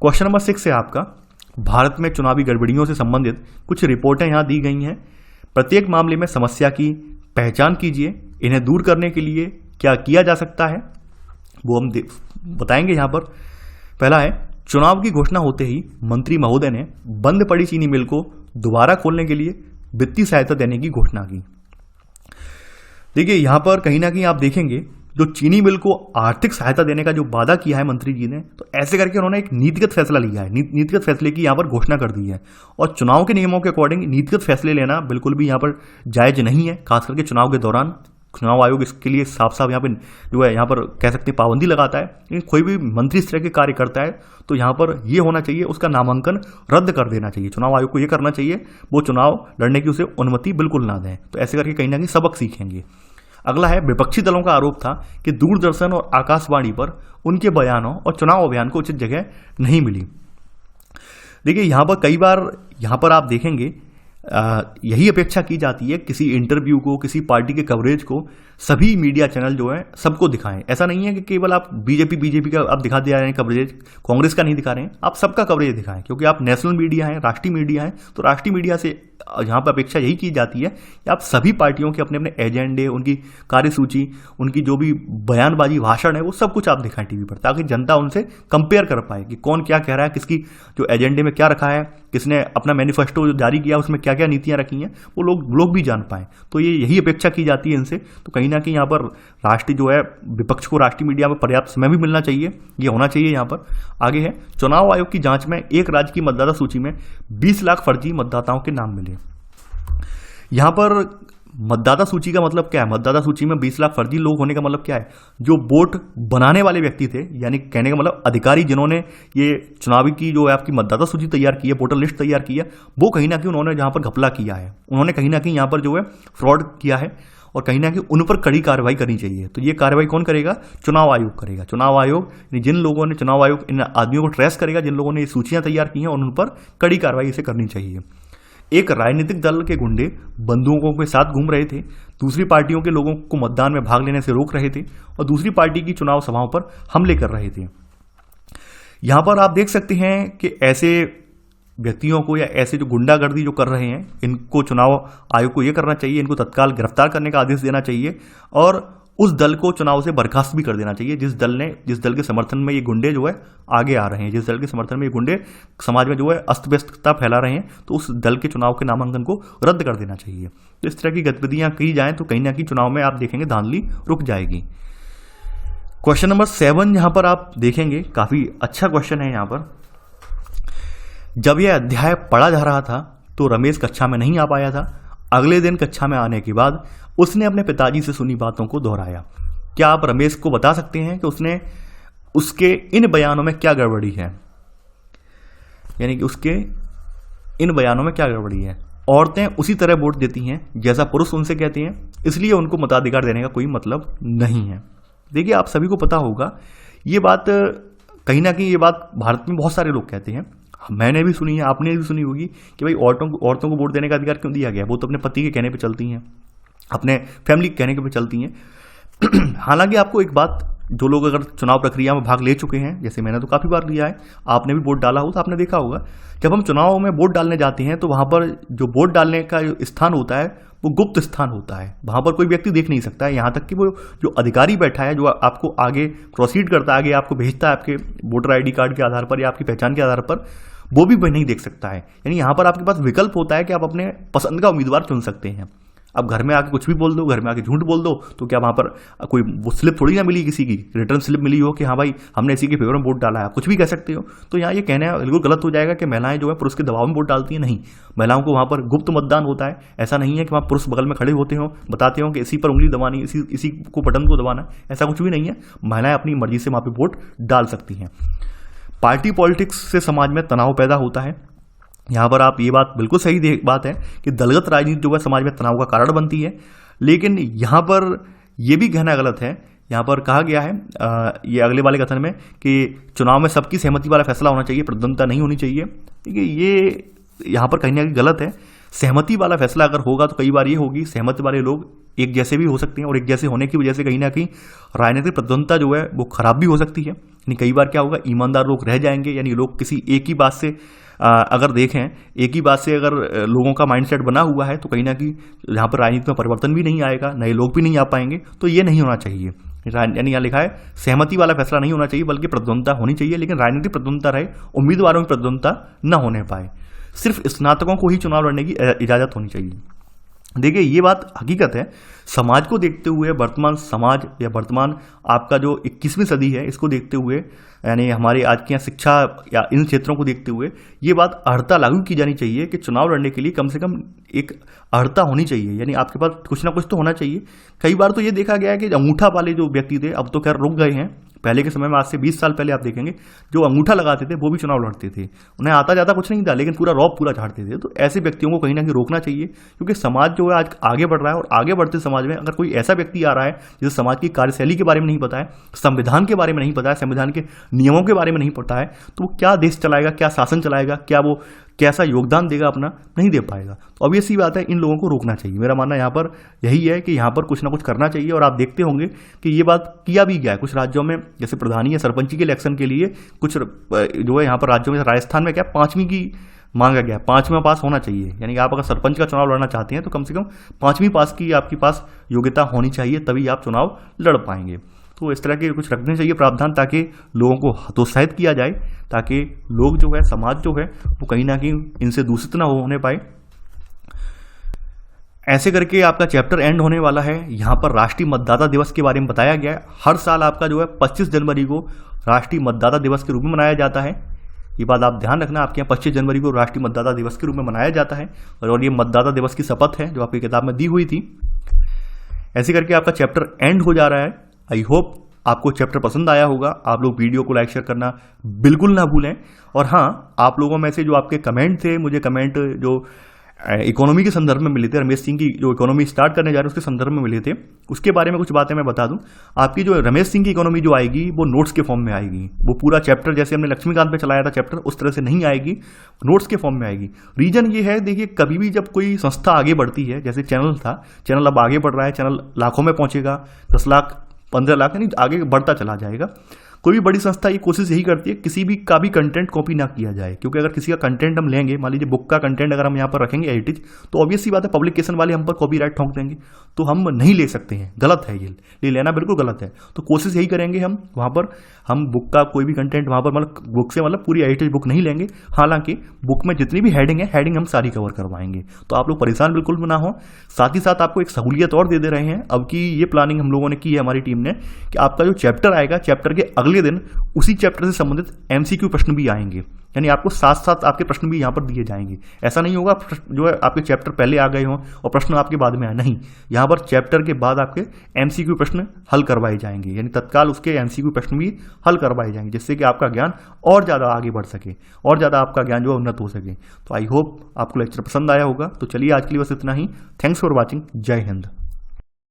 क्वेश्चन नंबर 6 है आपका, भारत में चुनावी गड़बड़ियों से संबंधित कुछ रिपोर्टें यहाँ दी गई हैं। प्रत्येक मामले में समस्या की पहचान कीजिए, इन्हें दूर करने के लिए क्या किया जा सकता है वो हम बताएंगे यहाँ पर। पहला है, चुनाव की घोषणा होते ही मंत्री महोदय ने बंद पड़ी चीनी मिल को दोबारा खोलने के लिए वित्तीय सहायता देने की घोषणा की। देखिए यहाँ पर कहीं ना कहीं आप देखेंगे जो चीनी मिल को आर्थिक सहायता देने का जो वादा किया है मंत्री जी ने, तो ऐसे करके उन्होंने एक नीतिगत फैसला लिया है, नीतिगत फैसले की यहाँ पर घोषणा कर दी है। और चुनाव के नियमों के अकॉर्डिंग नीतिगत फैसले लेना बिल्कुल भी यहाँ पर जायज नहीं है, खास करके चुनाव के दौरान। चुनाव आयोग इसके लिए साफ साफ यहाँ पे जो है यहाँ पर कह सकते हैं पाबंदी लगाता है। लेकिन कोई भी मंत्री इस तरह के कार्य करता है तो यहाँ पर ये होना चाहिए, उसका नामांकन रद्द कर देना चाहिए। चुनाव आयोग को ये करना चाहिए, वो चुनाव लड़ने की उसे अनुमति बिल्कुल ना दें। तो ऐसे करके कहीं ना कहीं सबक सीखेंगे। अगला है, विपक्षी दलों का आरोप था कि दूरदर्शन और आकाशवाणी पर उनके बयानों और चुनाव अभियान को उचित जगह नहीं मिली। देखिए यहाँ पर कई बार यहाँ पर आप देखेंगे यही अपेक्षा की जाती है किसी इंटरव्यू को, किसी पार्टी के कवरेज को सभी मीडिया चैनल जो है सबको दिखाएं। ऐसा नहीं है कि केवल आप बीजेपी का आप दिखा दे रहे हैं कवरेज, कांग्रेस का नहीं दिखा रहे हैं, आप सबका कवरेज दिखाएं। क्योंकि आप नेशनल मीडिया हैं, राष्ट्रीय मीडिया है, तो राष्ट्रीय मीडिया से यहाँ पर अपेक्षा यही की जाती है कि आप सभी पार्टियों के अपने अपने एजेंडे, उनकी कार्यसूची, उनकी जो भी बयानबाजी, भाषण है, वो सब कुछ आप दिखाएं टीवी पर, ताकि जनता उनसे कंपेयर कर पाए कि कौन क्या कह रहा है, किसकी जो एजेंडे में क्या रखा है, किसने अपना मैनिफेस्टो जो जारी किया उसमें क्या क्या नीतियां रखी हैं, वो लोग भी जान पाए। तो ये यही अपेक्षा की जाती है इनसे। तो कहीं ना कहीं यहाँ पर राष्ट्रीय जो है विपक्ष को राष्ट्रीय मीडिया में पर्याप्त समय भी मिलना चाहिए, ये होना चाहिए यहाँ पर। आगे है, चुनाव आयोग की जांच में एक राज्य की मतदाता सूची में 20 लाख फर्जी मतदाताओं के नाम मिले। यहाँ पर मतदाता सूची का मतलब क्या है? मतदाता सूची में 20 लाख फर्जी लोग होने का मतलब क्या है? जो वोट बनाने वाले व्यक्ति थे, यानी कहने का मतलब अधिकारी जिन्होंने ये चुनावी की जो है आपकी मतदाता सूची तैयार की है, वोटर लिस्ट तैयार की है, वो कहीं ना कहीं उन्होंने जहाँ पर घपला किया है, उन्होंने कहीं ना कहीं यहाँ पर जो है फ्रॉड किया है और कहीं ना कहीं उन पर कड़ी कार्रवाई करनी चाहिए। तो ये कार्रवाई कौन करेगा? चुनाव आयोग करेगा। चुनाव आयोग जिन लोगों ने, चुनाव आयोग इन आदमियों को ट्रेस करेगा जिन लोगों ने ये सूचियां तैयार की हैं, और उन पर कड़ी कार्रवाई इसे करनी चाहिए। एक राजनीतिक दल के गुंडे बंदूकों के साथ घूम रहे थे, दूसरी पार्टियों के लोगों को मतदान में भाग लेने से रोक रहे थे और दूसरी पार्टी की चुनाव सभाओं पर हमले कर रहे थे। यहां पर आप देख सकते हैं कि ऐसे व्यक्तियों को या ऐसे जो गुंडागर्दी जो कर रहे हैं, इनको चुनाव आयोग को यह करना चाहिए, इनको तत्काल गिरफ्तार करने का आदेश देना चाहिए और उस दल को चुनाव से बर्खास्त भी कर देना चाहिए जिस दल के समर्थन में ये गुंडे जो है आगे आ रहे हैं, जिस दल के समर्थन में ये गुंडे समाज में जो है अस्त व्यस्तता फैला रहे हैं, तो उस दल के चुनाव के नामांकन को रद्द कर देना चाहिए। तो इस तरह की गतिविधियां की जाएं तो कहीं ना कहीं चुनाव में आप देखेंगे धांधली रुक जाएगी। क्वेश्चन नंबर 7 यहां पर आप देखेंगे, काफी अच्छा क्वेश्चन है। यहां पर जब यह अध्याय पढ़ा जा रहा था तो रमेश कक्षा में नहीं आ पाया था। अगले दिन कक्षा में आने के बाद उसने अपने पिताजी से सुनी बातों को दोहराया। क्या आप रमेश को बता सकते हैं कि उसके इन बयानों में क्या गड़बड़ी है? यानी कि उसके इन बयानों में क्या गड़बड़ी है? औरतें उसी तरह वोट देती हैं जैसा पुरुष उनसे कहते हैं, इसलिए उनको मताधिकार देने का कोई मतलब नहीं है। देखिए आप सभी को पता होगा ये बात, कहीं ना कहीं ये बात भारत में बहुत सारे लोग कहते हैं, मैंने भी सुनी है, आपने भी सुनी होगी कि भाई औरतों को वोट देने का अधिकार क्यों दिया गया? वो तो अपने पति के कहने पे चलती हैं, अपने फैमिली के कहने पे चलती हैं। हालांकि आपको एक बात, जो लोग अगर चुनाव प्रक्रिया में भाग ले चुके हैं, जैसे मैंने तो काफ़ी बार लिया है, आपने भी वोट डाला हो तो आपने देखा होगा, जब हम चुनाव में वोट डालने जाते हैं तो वहाँ पर जो वोट डालने का जो स्थान होता है वो गुप्त स्थान होता है, वहाँ पर कोई व्यक्ति देख नहीं सकता है। यहाँ तक कि वो जो अधिकारी बैठा है, जो आपको आगे प्रोसीड करता है, आगे आपको भेजता है आपके वोटर ID कार्ड के आधार पर या आपकी पहचान के आधार पर, वो भी नहीं देख सकता है। यानी यहाँ पर आपके पास विकल्प होता है कि आप अपने पसंद का उम्मीदवार चुन सकते हैं। अब घर में आके कुछ भी बोल दो, घर में आके झूठ बोल दो, तो क्या वहाँ पर कोई वो स्लिप थोड़ी ना मिली, किसी की रिटर्न स्लिप मिली हो कि हाँ भाई हमने इसी के फेवर में वोट डाला है, आप कुछ भी कह सकते हो। तो यहाँ ये कहना बिल्कुल गलत हो जाएगा कि महिलाएं जो है पुरुष के दबाव में वोट डालती हैं। नहीं, महिलाओं को वहाँ पर गुप्त मतदान होता है। ऐसा नहीं है कि वहाँ पुरुष बगल में खड़े होते हो, बताते हो कि इसी पर उंगली दबानी, इसी को बटन को दबाना, ऐसा कुछ भी नहीं है। महिलाएं अपनी मर्जी से वहाँ पर वोट डाल सकती हैं। पार्टी पॉलिटिक्स से समाज में तनाव पैदा होता है। यहाँ पर आप, ये बात बिल्कुल सही बात है कि दलगत राजनीति जो है समाज में तनाव का कारण बनती है, लेकिन यहाँ पर यह भी कहना गलत है यहाँ पर कहा गया है ये अगले वाले कथन में कि चुनाव में सबकी सहमति वाला फैसला होना चाहिए, प्रतिद्वंद्विता नहीं होनी चाहिए। देखिए ये यहाँ पर कहीं ना कहीं गलत है। सहमति वाला फैसला अगर होगा तो कई बार ये होगी सहमति वाले लोग एक जैसे भी हो सकते हैं और एक जैसे होने की वजह से कहीं ना कहीं राजनीतिक प्रतिद्वंद्विता जो है वो खराब भी हो सकती है। यानी कई बार क्या होगा, ईमानदार लोग रह जाएंगे, यानी लोग किसी एक ही बात से अगर देखें, एक ही बात से अगर लोगों का माइंडसेट बना हुआ है तो कहीं ना कहीं यहाँ पर राजनीति में परिवर्तन भी नहीं आएगा, नए लोग भी नहीं आ पाएंगे। तो ये नहीं होना चाहिए। यानी यहाँ लिखा है सहमति वाला फैसला नहीं होना चाहिए बल्कि प्रतिद्वंद्विता होनी चाहिए, लेकिन राजनीतिक प्रतिद्वंद्विता रहे, उम्मीदवारों की प्रतिद्वंद्विता न होने पाए। सिर्फ स्नातकों को ही चुनाव लड़ने की इजाजत होनी चाहिए। देखिए ये बात हकीकत है। समाज को देखते हुए, वर्तमान समाज या वर्तमान आपका जो 21वीं सदी है इसको देखते हुए, यानी हमारी आज की शिक्षा या इन क्षेत्रों को देखते हुए ये बात अर्हता लागू की जानी चाहिए कि चुनाव लड़ने के लिए कम से कम एक अर्हता होनी चाहिए, यानी आपके पास कुछ ना कुछ तो होना चाहिए। कई बार तो ये देखा गया है कि अंगूठा वाले जो व्यक्ति थे, अब तो खैर रुक गए हैं, पहले के समय में आज से 20 साल पहले आप देखेंगे जो अंगूठा लगाते थे वो भी चुनाव लड़ते थे। उन्हें आता जाता कुछ नहीं था लेकिन पूरा रौब पूरा झाड़ते थे। तो ऐसे व्यक्तियों को कहीं ना कहीं रोकना चाहिए, क्योंकि समाज जो है आज आगे बढ़ रहा है और आगे बढ़ते समाज में अगर कोई ऐसा व्यक्ति आ रहा है जिसे समाज की कार्यशैली के बारे में नहीं पता है, संविधान के बारे में नहीं पता है, संविधान के नियमों के बारे में नहीं पता है, तो वो क्या देश चलाएगा, क्या शासन चलाएगा, क्या वो कैसा योगदान देगा अपना, नहीं दे पाएगा। तो अब ये सी बात है, इन लोगों को रोकना चाहिए। मेरा मानना यहाँ पर यही है कि यहाँ पर कुछ ना कुछ करना चाहिए। और आप देखते होंगे कि ये बात किया भी गया है कुछ राज्यों में, जैसे प्रधानी या सरपंची के इलेक्शन के लिए कुछ जो है यहाँ पर राज्यों में, राजस्थान में क्या 5वीं की मांगा गया, 5वां पास होना चाहिए। यानी आप अगर सरपंच का चुनाव लड़ना चाहते हैं तो कम से कम 5वीं पास की आपके पास योग्यता होनी चाहिए, तभी आप चुनाव लड़ पाएंगे। तो इस तरह के कुछ रखने चाहिए प्रावधान, ताकि लोगों को हतोत्साहित किया जाए, ताकि लोग जो है, समाज जो है वो कहीं ना कहीं इनसे दूषित ना होने पाए। ऐसे करके आपका चैप्टर एंड होने वाला है। यहाँ पर राष्ट्रीय मतदाता दिवस के बारे में बताया गया है। हर साल आपका जो है 25 जनवरी को राष्ट्रीय मतदाता दिवस के रूप में मनाया जाता है। ये बात आप ध्यान रखना, आपके यहाँ 25 जनवरी को राष्ट्रीय मतदाता दिवस के रूप में मनाया जाता है और ये मतदाता दिवस की शपथ है जो आपकी किताब में दी हुई थी। ऐसे करके आपका चैप्टर एंड हो जा रहा है। आई होप आपको चैप्टर पसंद आया होगा। आप लोग वीडियो को लाइक शेयर करना बिल्कुल ना भूलें। और हाँ, आप लोगों में से जो आपके कमेंट थे, मुझे कमेंट जो इकोनॉमी के संदर्भ में मिले थे, रमेश सिंह की जो इकोनॉमी स्टार्ट करने जा रहे हैं उसके संदर्भ में मिले थे, उसके बारे में कुछ बातें मैं बता दूं। आपकी जो रमेश सिंह की इकोनॉमी जो आएगी वो नोट्स के फॉर्म में आएगी। वो पूरा चैप्टर जैसे हमने लक्ष्मीकांत पे चलाया था चैप्टर, उस तरह से नहीं आएगी, नोट्स के फॉर्म में आएगी। रीजन ये है, देखिए कभी भी जब कोई संस्था आगे बढ़ती है, जैसे चैनल था, चैनल अब आगे बढ़ रहा है, चैनल लाखों में पहुंचेगा, 10 लाख 15 लाख, यानी आगे बढ़ता चला जाएगा। कोई भी बड़ी संस्था ये कोशिश यही करती है किसी भी का भी कंटेंट कॉपी ना किया जाए, क्योंकि अगर किसी का कंटेंट हम लेंगे, मान लीजिए बुक का कंटेंट अगर हम यहाँ पर रखेंगे एडिट, तो ऑब्वियस सी बात है पब्लिकेशन वाले हम पर कॉपीराइट ठोक देंगे, तो हम नहीं ले सकते हैं, गलत है ये लेना बिल्कुल गलत है। तो कोशिश यही करेंगे हम वहाँ पर, हम बुक का कोई भी कंटेंट वहाँ पर मतलब बुक से मतलब पूरी एडिटेड बुक नहीं लेंगे। हालांकि बुक में जितनी भी हेडिंग है, हेडिंग हम सारी कवर करवाएंगे, तो आप लोग परेशान बिल्कुल ना हो। साथ ही साथ आपको एक सहूलियत और दे रहे हैं। अब की ये प्लानिंग हम लोगों ने की है, हमारी टीम ने, कि आपका जो चैप्टर आएगा, चैप्टर के अगले दिन उसी चैप्टर से संबंधित MCQ प्रश्न भी आएंगे, यानी आपको साथ साथ आपके प्रश्न भी यहाँ पर दिए जाएंगे। ऐसा नहीं होगा जो है आपके चैप्टर पहले आ गए हों और प्रश्न आपके बाद में आए, नहीं, यहाँ पर चैप्टर के बाद आपके MCQ प्रश्न हल करवाए जाएंगे, यानी तत्काल उसके MCQ प्रश्न भी हल करवाए जाएंगे, जिससे कि आपका ज्ञान और ज़्यादा आगे बढ़ सके, और ज़्यादा आपका ज्ञान जो है उन्नत हो सके। तो आई होप आपको लेक्चर पसंद आया होगा। तो चलिए आज के लिए बस इतना ही। Thanks for watching. जय हिंद।